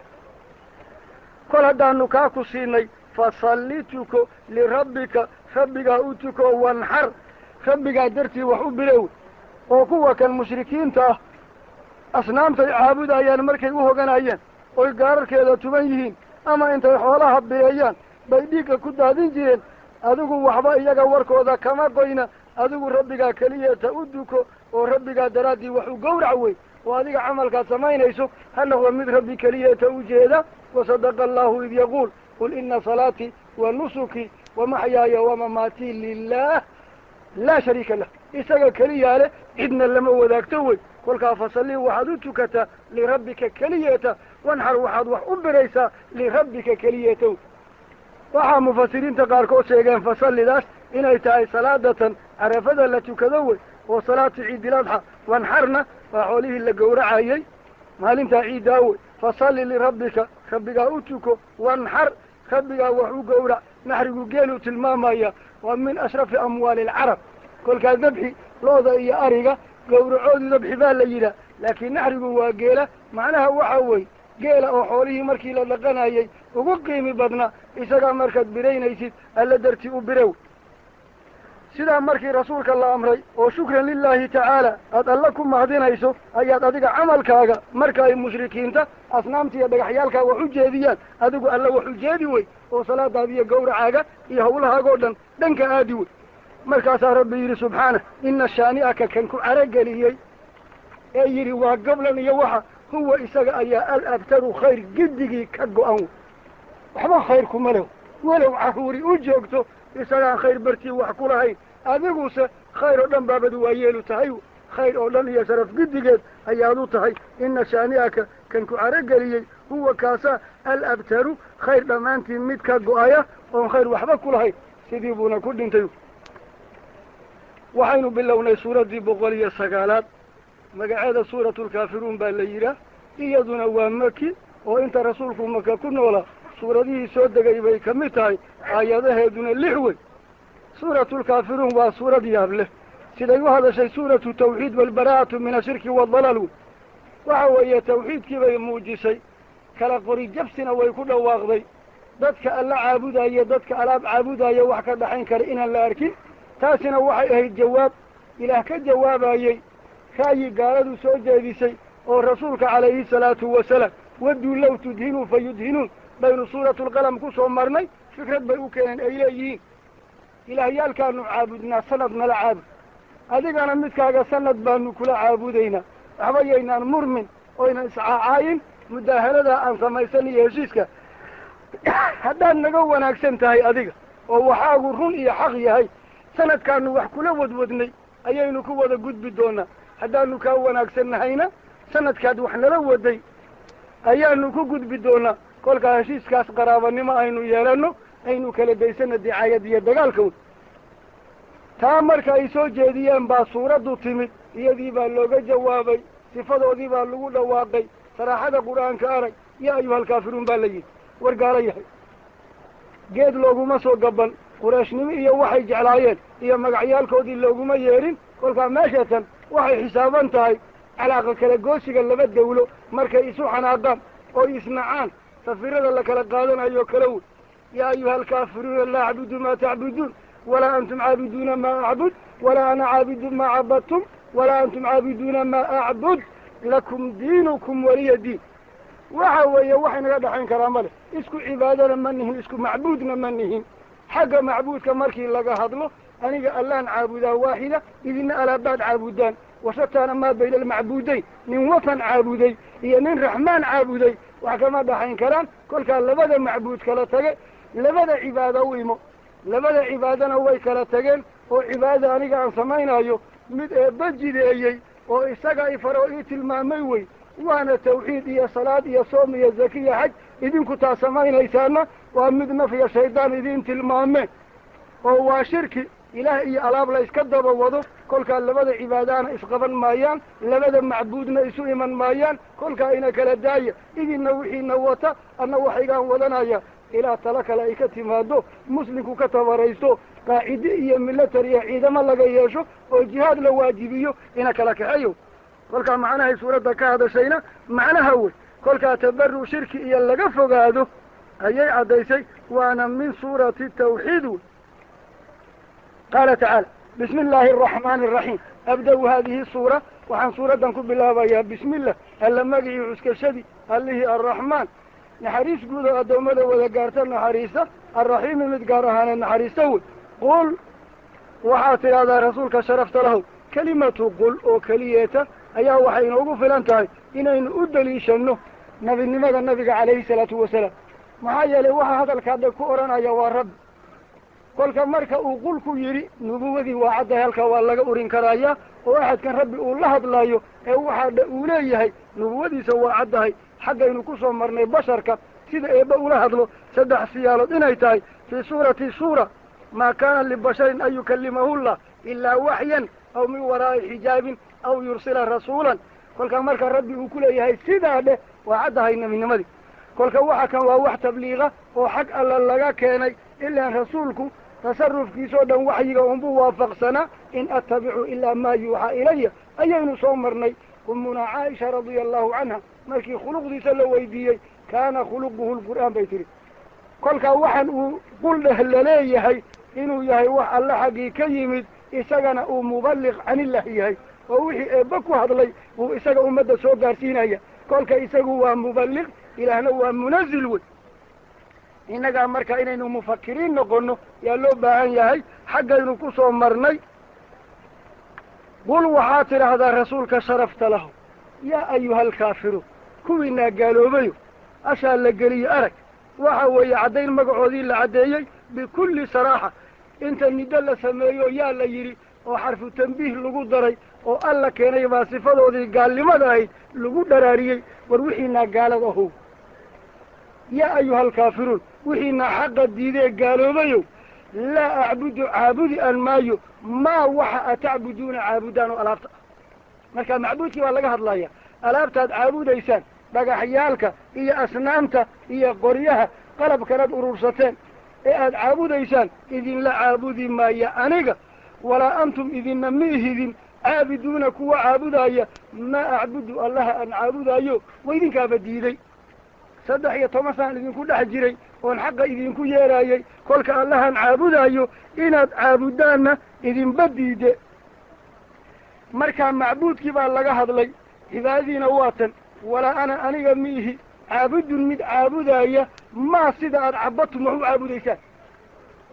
kol haddaanu kaa ku siinay fasalli tuko lirabbika rabbigaa u tuko wanxar rabbigaa dartii wax u bilow oo kuwa kan mushrikiinta ah asnaamtay caabudayaan markay u hoganayeen oy gaararkeeda tuban yihiin ama intay xoolaha bireeyaan bay dhiigga ku daadin jireen adigu waxba iyaga warkooda kama qoyna adigu rabbigaa keliyeeta u duko oo rabbigaa daraaddii wax u gowrac wey oo adiga camalkaad samaynayso ha noqdo mid rabbi keliyeeta u jeeda wasadaqa allahu id yaquul qul ina salaatii wa nusuki wa maxyaaya wamamaatii lilah laa shariika lah isaga keliyaa leh cidna lama wadaagto wey kolkaa fasalli waxaad u tukataa lirabbika keliyeeta wanxar waxaad wax u biraysaa lirabbika keliyeeta wey waxaa mufasiriinta qaarkood sheegeen fasallidaas inay tahay salaadatan carafada la tukado wey oo salaatu ciidil adxa wanxarna waa xoolihii la gowracayey maalintaa ciiddaa wey fasalli lirabbika rabbigaa u tuko wanxar rabbigaa wax u gowrac naxrigu geeluu tilmaamaya waa min ashrafi amwaali alcarab kolkaa dabxi looda iyo ariga gowracoodu dabxi baa la yidhaah laakiin naxrigu waa geela macnaha waxa wey geela oo xoolihii markii la dhaqanayey ugu qiimi badna isagaa markaad biraynaysid alla dartii u birow sidaa markii rasuulka la amray oo shukran lilaahi tacaala aad alla ku mahadinayso ayaad adiga camalkaaga marka ay mushrikiinta asnaamta iyo dhagaxyaalkaa wax u jeediyaan adigu alla wax u jeedi wey oo salaadaada iyo gawracaaga iyo hawlahaagoo dhan dhanka aadi wey markaasaa rabbi yidhi subxaanah ina shaani'aka kan ku carageliyey ee yidhi waa goblan iyo waxa huwa isaga ayaa alabtaru khayr giddigii ka go-an wey waxba khayr kuma lew walow caruuri u joogto isagaan khayr bartii wax ku lahayn adiguse khayr oo dhan baabadu waa yeelu tahay khayr oo dhan iyo sharaf giddigeed ayaad u tahay ina shaani'aka kan ku carageliyey huwa kaasa alabtaru khayr dhammaantiin mid ka go-aya oon khayr waxba ku lahayn sidii buuna ku dhintay waxaynu bilownay suuraddii 109 magaceeda suuratulkaafiruun baa la yidhaah iyaduna waa maki oo inta rasuulku maka ku noolaa suuradihii soo degay bay ka mid tahay aayadaheeduna 6 wey suuratulkaafiruun waa suurad yaab leh siday u hadashay suuratu tawxiid walbaraa'atu min ashirki waadalaal wey waxa weeye tawxiidkii bay muujisay kala qori jabsina way ku dhawaaqday dadka alla caabudaya dadka alaab caabudaya wax ka dhaxayn kara inaan la arkin taasina waxay ahayd jawaab ilaah ka jawaabayey ra'yi gaaladu soo jeedisay oo rasuulka calayhi salaatu wasalaam wadduu low tudhinuu fa yudhinuun baynu suuratulqalam ku soo marnay fikrad bay u keeneen ay leeyihiin ilaahyaalkaanu caabudnaa sanad nala caabud adigana midkaaga sanad baanu kula caabudaynaa waxba yaynaan murmin oynan iscaacaayin mudaahaladaa aan samaysan iyo heshiiska haddaad naga wanaagsan tahay adiga oo waxaagu run iyo xaq yahay sanadkaanu wax kula wadwadnay ayaynu ku wada gudbi doonaa haddaanu kaa wanaagsan nahayna sanadkaad wax nala waday ayaanu ku gudbi doonaa kolkaa heshiiskaas qaraabanimo aynu yeelano aynu kala daysana dicaayad iyo dagaalka wey taa marka ay soo jeediyeen baa suuraddu timid iyadii baa looga jawaabay sifadoodii baa lagu dhawaaqay saraaxada qur-aanka arag yaa ayuhalkaafiruun baa la yidhi war gaalo yahay geed looguma soo gaban qurayshnimo iyo waxay jeclaayeen iyo magacyaalkoodii looguma yeedhin kolkaa meeshatan waxay xisaaban tahay calaaqa kala goosiga laba dawlo markay isu xanaaqaan oo isnacaan safirada la kala qaadanayo kala wey yaa ayuha alkaafiruuna laa acbudu maa tacbuduun walaa antum caabiduuna maa acbud walaa ana caabidu maa cabadtum walaa antum caabiduuna maa acbud lakum diinukum waliya diin waxa weeye wax inaga dhexayn karaa male isku cibaadana ma nihin isku macbuudna ma nihin xagga macbuudka markii laga hadlo aniga allaan caabudaa waaxida idina alaabaad caabudaan wasataana maa bayna almacbuudayn nin watan caabuday iyo nin raxmaan caabuday wax kama dhaxayn karaan kolkaa labada macbuud kala tage labada cibaado u imo labada cibaadana way kala tageen oo cibaadada aniga aan samaynayo mid eebba jideeyey oo isaga ifaro ii tilmaamay wey waana tawxiid iyo salaad iyo soom iyo zakiya xaj idinku taa samaynaysaana waa mid naf iyo shaydaan idiin tilmaameen oo waa shirki ilaah iyo alaab la iska daba wado kolkaa labada cibaadaana isqaban maayaan labada macbuudna isu iman maayaan kolkaa ina kala daaya idinna wixiina wata anna waxaygaan wadanaya ilaa tala kale ay ka timaado muslimku ka tabaraysto qaacide iyo military iyo ciidamo laga yeesho oo jihaad la waajibiyo ina kala kaxeeyo kolkaa macnahay suuradda ka hadashayna macnaha wey kolkaa tabaru shirki iyo laga fogaado ayay caddaysay waana min suurati tawxiid wey qaala tacaala bismi illaahi araxmaani araxiim abda-u haadihi suura waxaan suuraddan ku bilaabayaa bismi illah alla magicii cuskashadii allihii arraxmaan naxariis guud oo addoommada wada gaarta naxariista arraxiimi mid gaar ahaaneed naxariista wey qul waxaad tidhahdaa rasuulka sharafta lahow kelimatu qul oo keliyeeta ayaa waxay inoogu filan tahay inaynu u daliishano nabinimada nabiga calayhi salaatu wasalaam maxaa yeelay waxaa hadalkaadha ku odhanaya waa rabbi kolka marka uu qulku yidhi nubuwadii waa caddahay halkaa waa laga urin karayaa oo axadkan rabbi uu la hadlayo ee waxaadha uu leeyahay nubuwadiisa waa caddahay xaggaynu ku soo marnay basharka sida eebba ula hadlo saddex siyaalood inay tahay fii suurati suura maa kaana libasharin an yukallimahullah ilaa waxyan aw min waraa'i xijaabin aw yursila rasuulan kolka marka rabbi uu ku leeyahay sidaa dheh waa caddahay nebinimadii kolka waxa kan waa wax tabliiqa oo xag alla laga keenay ilaan rasuulku tasarufkiisoo dhan waxyiga unbuu waafaqsanaa in attabicu ilaa maa yuuxaa ilaya ayaynu soo marnay ummuna caaisha radia allahu canha markii khuluqdiisa la weydiiyey kaana khuluquhu lqur'aan bay tihi kolkaa waxaan uu qul dheh laleeyahay inuu yahay wax alle xaggii ka yimid isagana uu muballiq canillah yahay oo wixii eebba ku hadlay uu isaga ummadda soo gaarsiinaya kolka isagu waa muballiq ilaahna waa munazil wey innagaa marka inaynu mufakiriin noqono yaa loo baahan yahay xaggaynu ku soo marnay qul waxaad tidhaahdaa rasuulka sharafta lahu yaa ayuha alkaafiruun kuwiinaa gaaloobayo ashaa la geliyo arag waxa weeye caddayn magacoodii la caddeeyey bikulli saraaxa inta niddo la sameeyo yaa la yidhi oo xarfu tambiih lagu daray oo alla keenay baa sifadoodii gaalnimada ahayd lagu dharaariyey war wixiinaa gaalada ahow yaa ayuha alkaafiruun wixiinaa xaqa diidee gaaloobayow laa acbudu caabudi an maayo maa waxa atacbuduuna caabudaan oo alaabta ah marka macbuudkii baa laga hadlaya alaabtaad caabudaysaan dhagaxyaalka iyo asnaamta iyo qoryaha qalabkanaad urursateen ee aad caabudaysaan idinla caabudi maaya aniga walaa antum idinna ma ihidin caabiduuna kuwa caabudaya maa acbudu allaha aan caabudaayo wa idinkaaba diiday 13 saan idinku dhex jiray oon xaqa idinku yeerayay kolka allahan caabudayo inaad caabudaanna idinba diide markaa macbuudkii baa laga hadlay cibaadadiina waatan walaa ana aniga miihi caabudun mid caabudaya maa sida aad cabadtum wax u caabudaysaan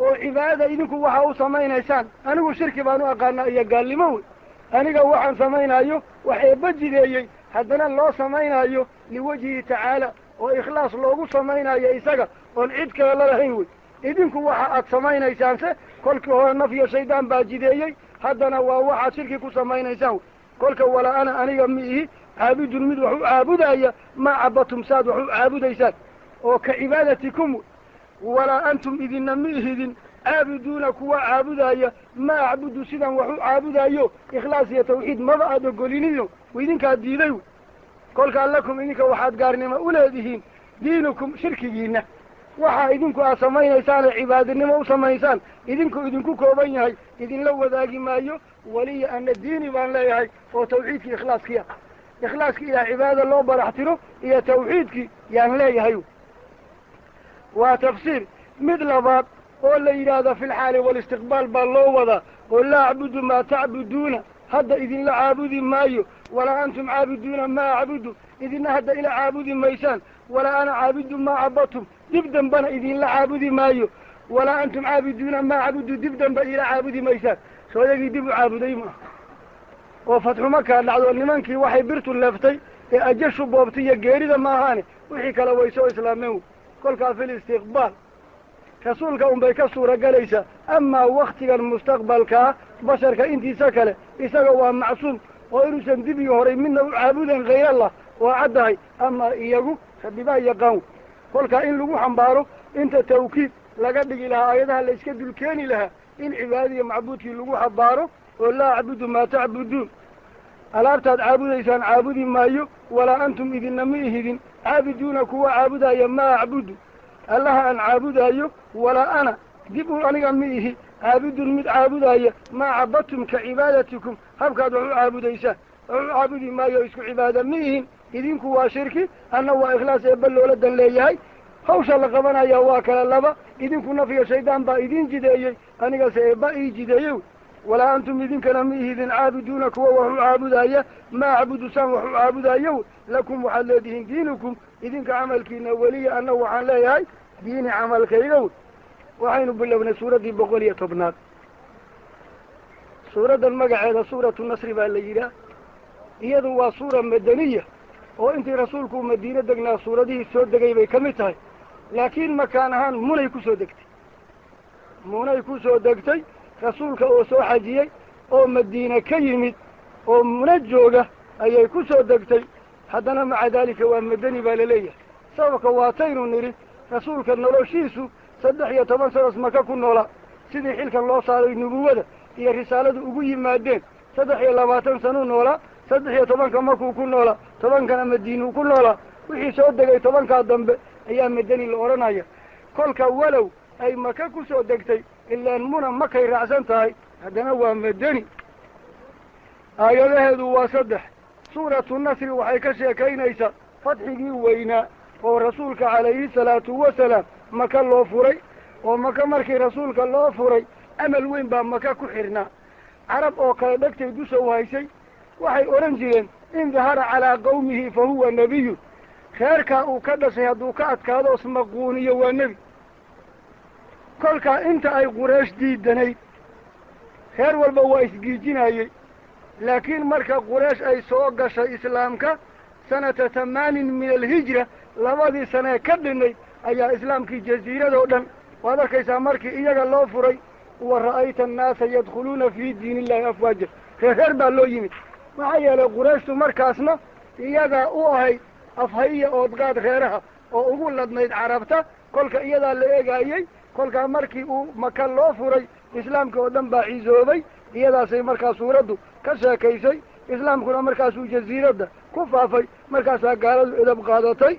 oo cibaadada idinku waxa u samaynaysaan anigu shirki baan u aqaanaa iyo gaalnimo wey aniga waxaan samaynayo wax eebba jideeyey haddana loo samaynayo liwajhihi tacaala oo ikhlaas loogu samaynayo isaga oon cid kale la lahayn wey idinku waxa aad samaynaysaanse kolkii hore naf iyo shaydaan baa jideeyey haddana waa waxaad shirki ku samaynaysaan wey kolka walaa ana aniga mi ihi caabidun mid wax u caabudaya maa cabatum saad wax u caabudaysaan oo ka cibaadatikum walaa antum idinna mi ihidin caabiduuna kuwa caabudaya ma acbudu sidan wax u caabudayo ikhlaas iyo tawxiid maba aad ogoliniyo idinkaa diiday wey kolkaa lakum idinka waxaad gaarnimo u leedihiin diinukum shirkigiina waxaa idinku aad samaynaysaanee cibaadinimo u samaysaan idinku kooban yahay idinla wadaagi maayo weliya ana diini baan leeyahay oo tawxiidkii ikhlaaskii ah ikhlaaskii ilaah cibaadada loo barax tiro iyo tawxiidkii yaan leeyahay waa tafsiir mid labaad oo la yidhaahdo fi lxaali walistiqbaal baa loo wadaa oo laa acbudu maa tacbuduuna hadda idinla caabudi maayo walaa antum caabiduuna maa acbudu idina hadda ila caabudi maysaan walaa ana caabidu maa cabatum dib dambana idinla caabudi maayo walaa antum caabiduuna maa cabudu dib damba ila caabudi maysaan soo yagii dib u caabuday maaha oo fatxu makaa dhacdo nimankii waxay birtu leeftay ee ajashu boobtay iyo geerida maahaane wixii kale way soo islaameen wey kolkaa fi listiqbaal rasuulka unbay ka suura galaysaa amaa waktigan mustaqbalkaa basharka intiisa kale isaga waa macsuum oo inuusan dib iyo horay midna u caabudan hayr allah oo caddahay amaa iyagu rabibaa yaqaan kolkaa in lagu xambaaro inta tawkiid laga dhigi lahaa aayadaha la iska dulkeeni lahaa in cibaadadiiyo macbuudkii lagu xambaaro oo laa acbudu maa tacbuduun alaabtaad caabudaysaan caabudi maayo walaa antum idinna ma ihidin caabiduuna kuwa caabudaya maa acbudu allaha aan caabudayo walaa ana dib u aniga ma ihi caabidun mid caabudaya maa cabadtum ka cibaadatikum habkaad wax u caabudaysaan wax u caabudi maayo isku cibaada ma ihin idinku waa shirki anna waa ikhlaas eebba loola dan leeyahay hawsha la qabanaya waa kala laba idinku nafyo shaydaan baa idin jideeyey anigase eebba ii jideeyey walaa antum idinkana ma ihidin caabiduuna kuwa wax u caabudaya maa acbudu saan wax u caabudayo lakum waxaad leedihiin diinukum idinka camalkiina weliya anna waxaan leeyahay diini camalkayga wey waxaynu bilownay suuraddii 110 suuraddan magaceeda suuratu nasri baa la yidhaah iyadu waa suura madaniya oo intii rasuulku madiine degnaa suuradihii soo degay bay ka mid tahay laakiin makaan ahaan munay ku soo degtay rasuulka oo soo xajiyey oo madiine ka yimid oo muna jooga ayay ku soo degtay haddana maca daalika waa madani baa laleeyahay sababka waataynu nidhi rasuulka noloshiisu 13 sanas maka ku noolaa sidii xilkan loo saaray nubuwada iyo risaalada ugu yimaadeen 23 sano noolaa 13 markuu ku noolaa 10 madiinuu ku noolaa wixii soo degay 10 dambe ayaa madani la odhanaya kolka walow ay maka ku soo degtay ilaan muna makay raacsan tahay haddana waa madani aayadaheedu waa 3 suuratu nasri waxay ka sheekaynaysaa fadxigii weynaa oo rasuulka calayhi salaatu wasalaam maka loo furay oo maka markii rasuulka loo furay amal weyn baa maka ku xidhnaa carab oo kale dhegtay dusow haysay waxay odhan jireen in dahara calaa qawmihi fa huwa nebiyun reerkaa uu ka dhashay hadduu ka adkaado ismaquuniyo waa nebi kolkaa inta ay quraysh diidanayd reer walba waa isgiijinayey laakiin marka quraysh ay soo gashay islaamka sanata 8 min alhijra 2 sane ka dhinay ayaa islaamkii jaziiradoo dhan waad arkaysaa markii iyaga loo furay wa ra'ayta annaasa yadkhuluuna fii diin illahi afwaaja reer baa loo yimid maxaa yeelay qurayshtu markaasna iyadaa u ahayd afhaya oodqaad reeraha oo ugu ladnayd carabta kolka iyadaa la eegaayey kolkaa markii uu maka loo furay islaamka oo dhan baa ciisoobay iyadaasay markaa suuraddu ka sheekaysay islaamkuna markaasuu jaziiradda ku faafay markaasaa gaaladu edab qaadatay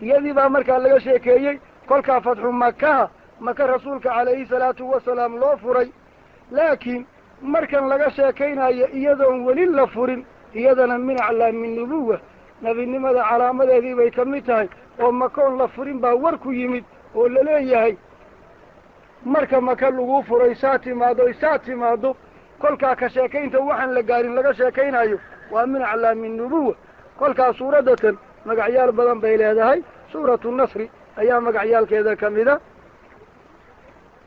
iyadii baa markaa laga sheekeeyey kolkaa fatxu makaha maka rasuulka calayhi salaatu wasalaam loo furay laakiin markan laga sheekaynayo iyadoon weli la furin iyadana min aclaami nubuwa nebinimada calaamadeedii bay ka mid tahay oo makoon la furin baa war ku yimid oo laleeyahay marka maka lagu furay saa timaado kolkaa ka sheekaynta waxaan la gaarin laga sheekaynayo waa min aclaami nubuwa kolkaa suuraddatan magacyaal badan bay leedahay suuratu nasri ayaa magacyaalkeeda ka mida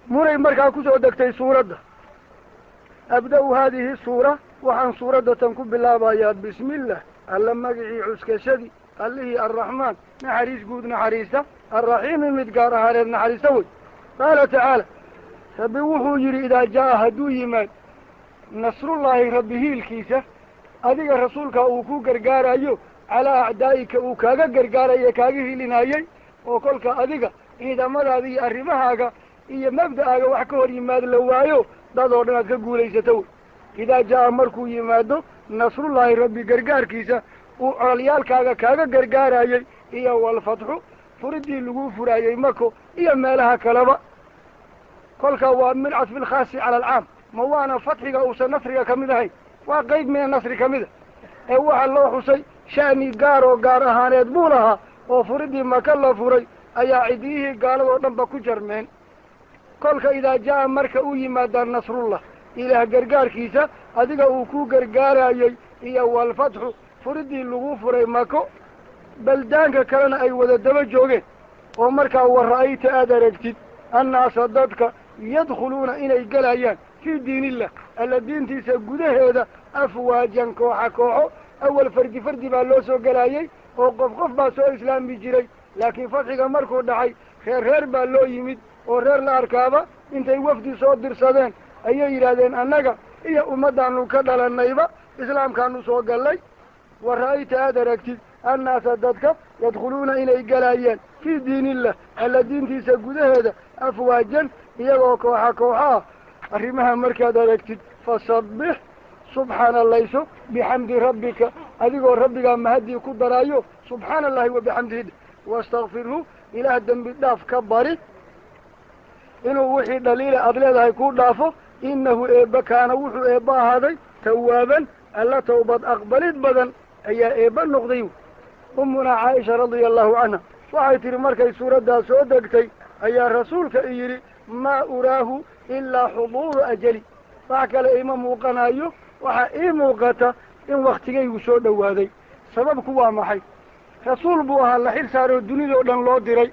munay markaa kusoo degtay suuradda abda-u haadihi suura waxaan suuraddatan ku bilaabayaa bismi illah alla magicii cuskashadii allihii arraxmaan naxariis guud naxariista arraxiimi mid gaar ahaaneed naxariista wey qaala tacaala rabbi wuxuu yidhi idaa jaa hadduu yimaad nasrullaahi rabbi hiilkiisa adiga rasuulka uu ku gargaarayo calaa acdaa'ika uu kaaga gargaarayo kaaga hilinayay oo kolka adiga ciidamadaada iyo arrimahaaga iyo mabda'aaga wax ka hor yimaad la waayo dad oo dhan aad ka guulaysato wey idaa jaa markuu yimaado nasrullaahi rabbi gargaarkiisa uu colalyaalkaaga kaaga gargaarayay iyo walfatxu furidii lagu furaayey mako iyo meelaha kaleba kolka waa min casfi lkhaasi cala alcaam ma waana fatxiga uusan nasriga ka mid ahayn waa qeyb mina nasri ka mida ee waxaa loo xusay sha'ni gaar oo gaar ahaaneed buu lahaa oo furidii maka la furay ayaa cidiyihii gaaladoo dhanba ku jarmeen kolka idaa jaa marka u yimaadaa nasrullah ilaah gargaarkiisa adiga uu ku gargaarayey iyo walfatxu furidii lagu furay mako baldaanka kalena ay wada daba joogeen oo markaa wara'ayta aad aragtid annaasa dadka yadkhuluuna inay gelayaan fii diinillah alla diintiisa gudaheeda afwaajan kooxa kooxo awal fardi fardi baa loo soo gelayey oo qof baa soo islaami jiray laakiin fatxiga markuu dhacay reer baa loo yimid oo reer la arkaaba intay wafdi soo dirsadeen ayay yidhaahdeen annaga iyo ummaddaanu ka dhalanayba islaamkaanu soo gallay wara'ayta aad aragtid annaasa dadka yadkhuluuna inay gelayaan fii diinillah alla diintiisa gudaheeda afwaajan iyagoo kooxa kooxaa arrimaha markaad aragtid fasabbix subxaanallayso bixamdi rabbika adigoo rabbigaa mahadii ku daraayo subxaana allahi wa bixamdihi wastakfirhu ilaah dembi dhaaf ka bari inuu wixii dhaliila aada leedahay kuu dhaafo innahu eebba kaana wuxuu eebba ahaaday tawaaban alla tawbad aqbalid badan ayaa eebba noqday ummunaa caaisha radia allahu canha waxay tihi markay suuraddaa soo degtay ayaa rasuulka i yidhi maa uraahu ilaa xuduuru ajali wax kale ima muuqanayo waxaa ii muuqata in waktigaygu soo dhowaaday sababku waa maxay rasuul buu ahaa la xil saaroo dunidao dhan loo diray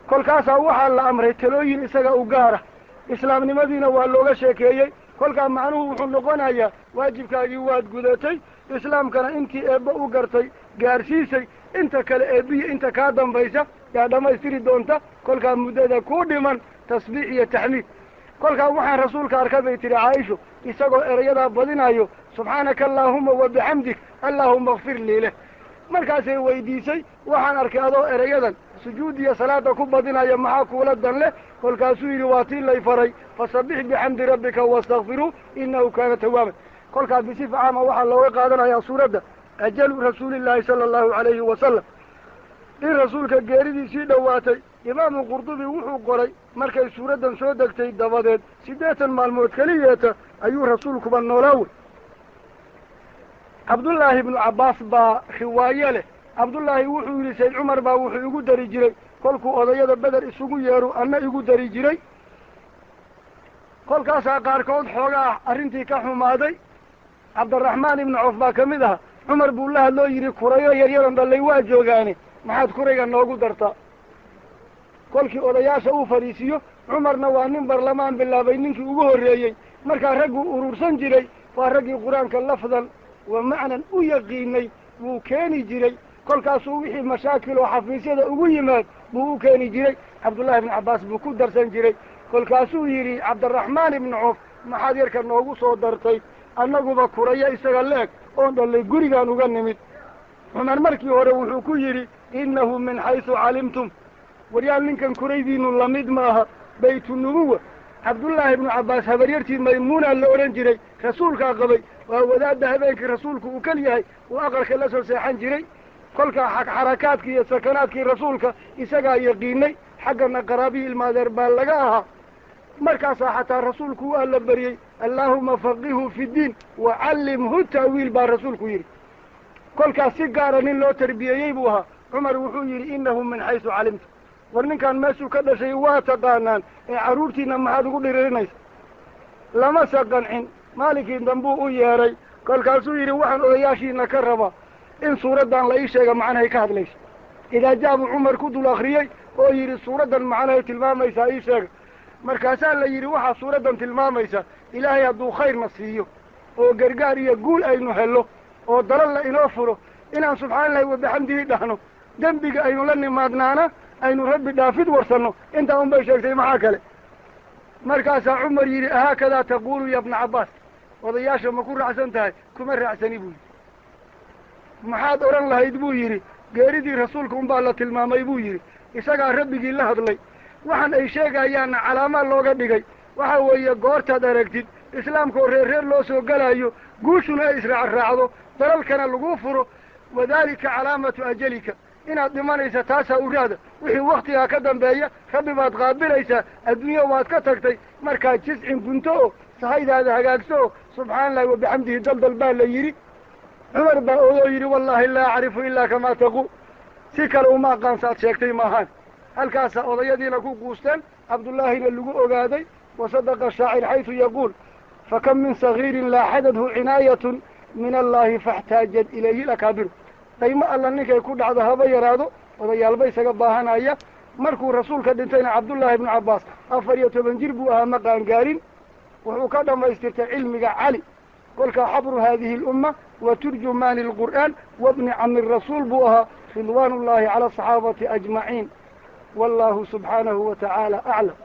kolkaasaa waxaa la amray talooyin isaga u gaara islaamnimadiina waa looga sheekeeyey kolkaa macnuhu wuxuu noqonayaa waajibkaagii waad gudatay islaamkana intii eebba u gartay gaarsiisay inta kale eebbiya inta kaa dambaysa yaa dhammaystiri doonta kolkaa muddada ku dhiman tasbiix iyo taxmiid kolkaa waxaan rasuulka arkay bay tihi caaisho isagoo erayadaa badinayo subxaanaka allaahuma wa bixamdik allaahuma akfir lii leh markaasay weydiisay waxaan arkay adoo erayadan sujuud iyo salaada ku badinaya maxaa kuula dan leh kolkaasuu yidhi waa tii lay faray fasabbix bixamdi rabbika wastakfiruu innahu kaana tawaaban kolkaa bisifa caama waxaa looga qaadanayaa suuradda ajalu rasuulillaahi sala allahu calayhi wasalam in rasuulka geeridiisii dhowaatay imaamu qurdubi wuxuu qoray markay suuraddan soo degtay dabadeed 80 maalmood keliyeeta ayuu rasuulkuba noolaawey cabdullaahi ibnu cabbaas baa riwaaye leh cabdullaahi wuxuu yidhi sayd cumar baa wuxuu igu dari jiray kolkuu odayada beder isugu yeeru anna igu dari jiray kolkaasaa qaarkood xoogaa arrintii ka xumaaday cabdiraxmaan ibnu cawf baa ka mid aha cumar buu la hadloo yidhi kurayo yaryaran dhallay waa joogaane maxaad kurayga noogu dartaa kolkii odayaasha uu fadhiisiiyo cumarna waa nin barlamaan bilaabay ninkii ugu horreeyey markaa ragguu urursan jiray waa raggii qur-aanka lafdan wa macnan u yaqiinay wuu keeni jiray kolkaasuu wixii mashaakil oo xafiisyada ugu yimaad buu u keeni jiray cabdullaahi ibnu cabbaas buu ku darsan jiray kolkaasuu yidhi cabdiraxmaan ibnu coof maxaad yarka noogu soo dartay annaguba kuraya isaga la-eg oon dhallay gurigaan uga nimid cumar markii hore wuxuu ku yidhi innahu min xaysu calimtum waryaal ninkan kuraydiinu lamid maaha baytu nubuwa cabdullaahi ibnu cabbaas habaryartii maymuuna la odhan jiray rasuulkaa qabay waa wadaadda habeenkii rasuulku uu kal yahay uu aqalka la soo seexan jiray kolkaa xarakaadkii iyo sakanaadkii rasuulka isagaa yaqiinay xaggana qaraabihi ilmaadeer baa laga ahaa markaasaa xataa rasuulku waa la baryey allaahuma faqihu fi ddiin wacallimhu ta'wiil baa rasuulku yidhi kolkaas si gaara nin loo tarbiyeeyey buu ahaa cumar wuxuu yidhi innahu min xaysu calimtu war ninkaan meeshuu ka dhashay waa taqaanaan ee carruurtiina maxaad ugu dhiririnaysa lamase qancin maalinkii dambuu u yeedhay kolkaasuu yidhi waxaan odayaashiina ka rabaa in suuraddan la ii sheega macnahay ka hadlaysa idaa jaabuu cumar ku dul akriyey oo yidhi suuraddan macnahay tilmaamaysaa ii sheega markaasaa la yidhi waxaa suuraddan tilmaamaysa ilaahay hadduu khayrna siiyo oo gargaar iyo guul aynu hello oo dalal la inoo furo inaan subxaana allahi wabixamdihi dhahno dembiga aynu la nimaadnaana aynu rabbi dhaafid warsanno intaa un bay sheegtay maxaa kale markaasaa cumar yidhi ahaakadaa taqulu ya bna cabbaas odayaasha ma ku raacsan tahay kuma raacsani buu yidhi maxaad odhan lahayd buu yidhi geeridii rasuulka unbaa la tilmaamay buu yidhi isagaa rabbigii la hadlay waxaan ay sheegayaanna calaamaa looga dhigay waxa weeye goortaad aragtid islaamka oo reer loo soo gelayo guushuna ay israacraacdo dalalkana lagu furo wadaalika calaamatu ajalika inaad dhimanaysa taasaa uraada wixii waktigaa ka dambeeya rabbi baad qaabilaysaa adduunya waad ka tagtay markaa jiscin gunto oo sahaydaada hagaagso oo subxaana allahi wabixamdihi daldal baa la yidhi cumar baa odoo yidhi wallaahi laa acrifu ilaa kamaa taqul si kale uma aqaansaad sheegtay maahaan halkaasaa odayadiina ku guusteen cabdullaahina lagu ogaaday wasadaqa shaacir xaysu yaquul fakam min sagiirin laaxadathu cinaayatun min allahi faxtaajat ilayhi lakaabiru daymo alla ninkay ku dhacdo haba yaraado odayaalba isaga baahanaya markuu rasuulka dhintayna cabdullaahi ibnu cabbaas 14 jir buu ahaa ma qaangaarin wuxuu ka dhammaystirtay cilmiga cali kolkaa xabru haadihi lumma wa turjumaani alqur'aan wabni cami rasuul buu ahaa ridwaan ullahi cala asaxaabati ajmaciin wallahu subxaanahu wa tacaala aclam.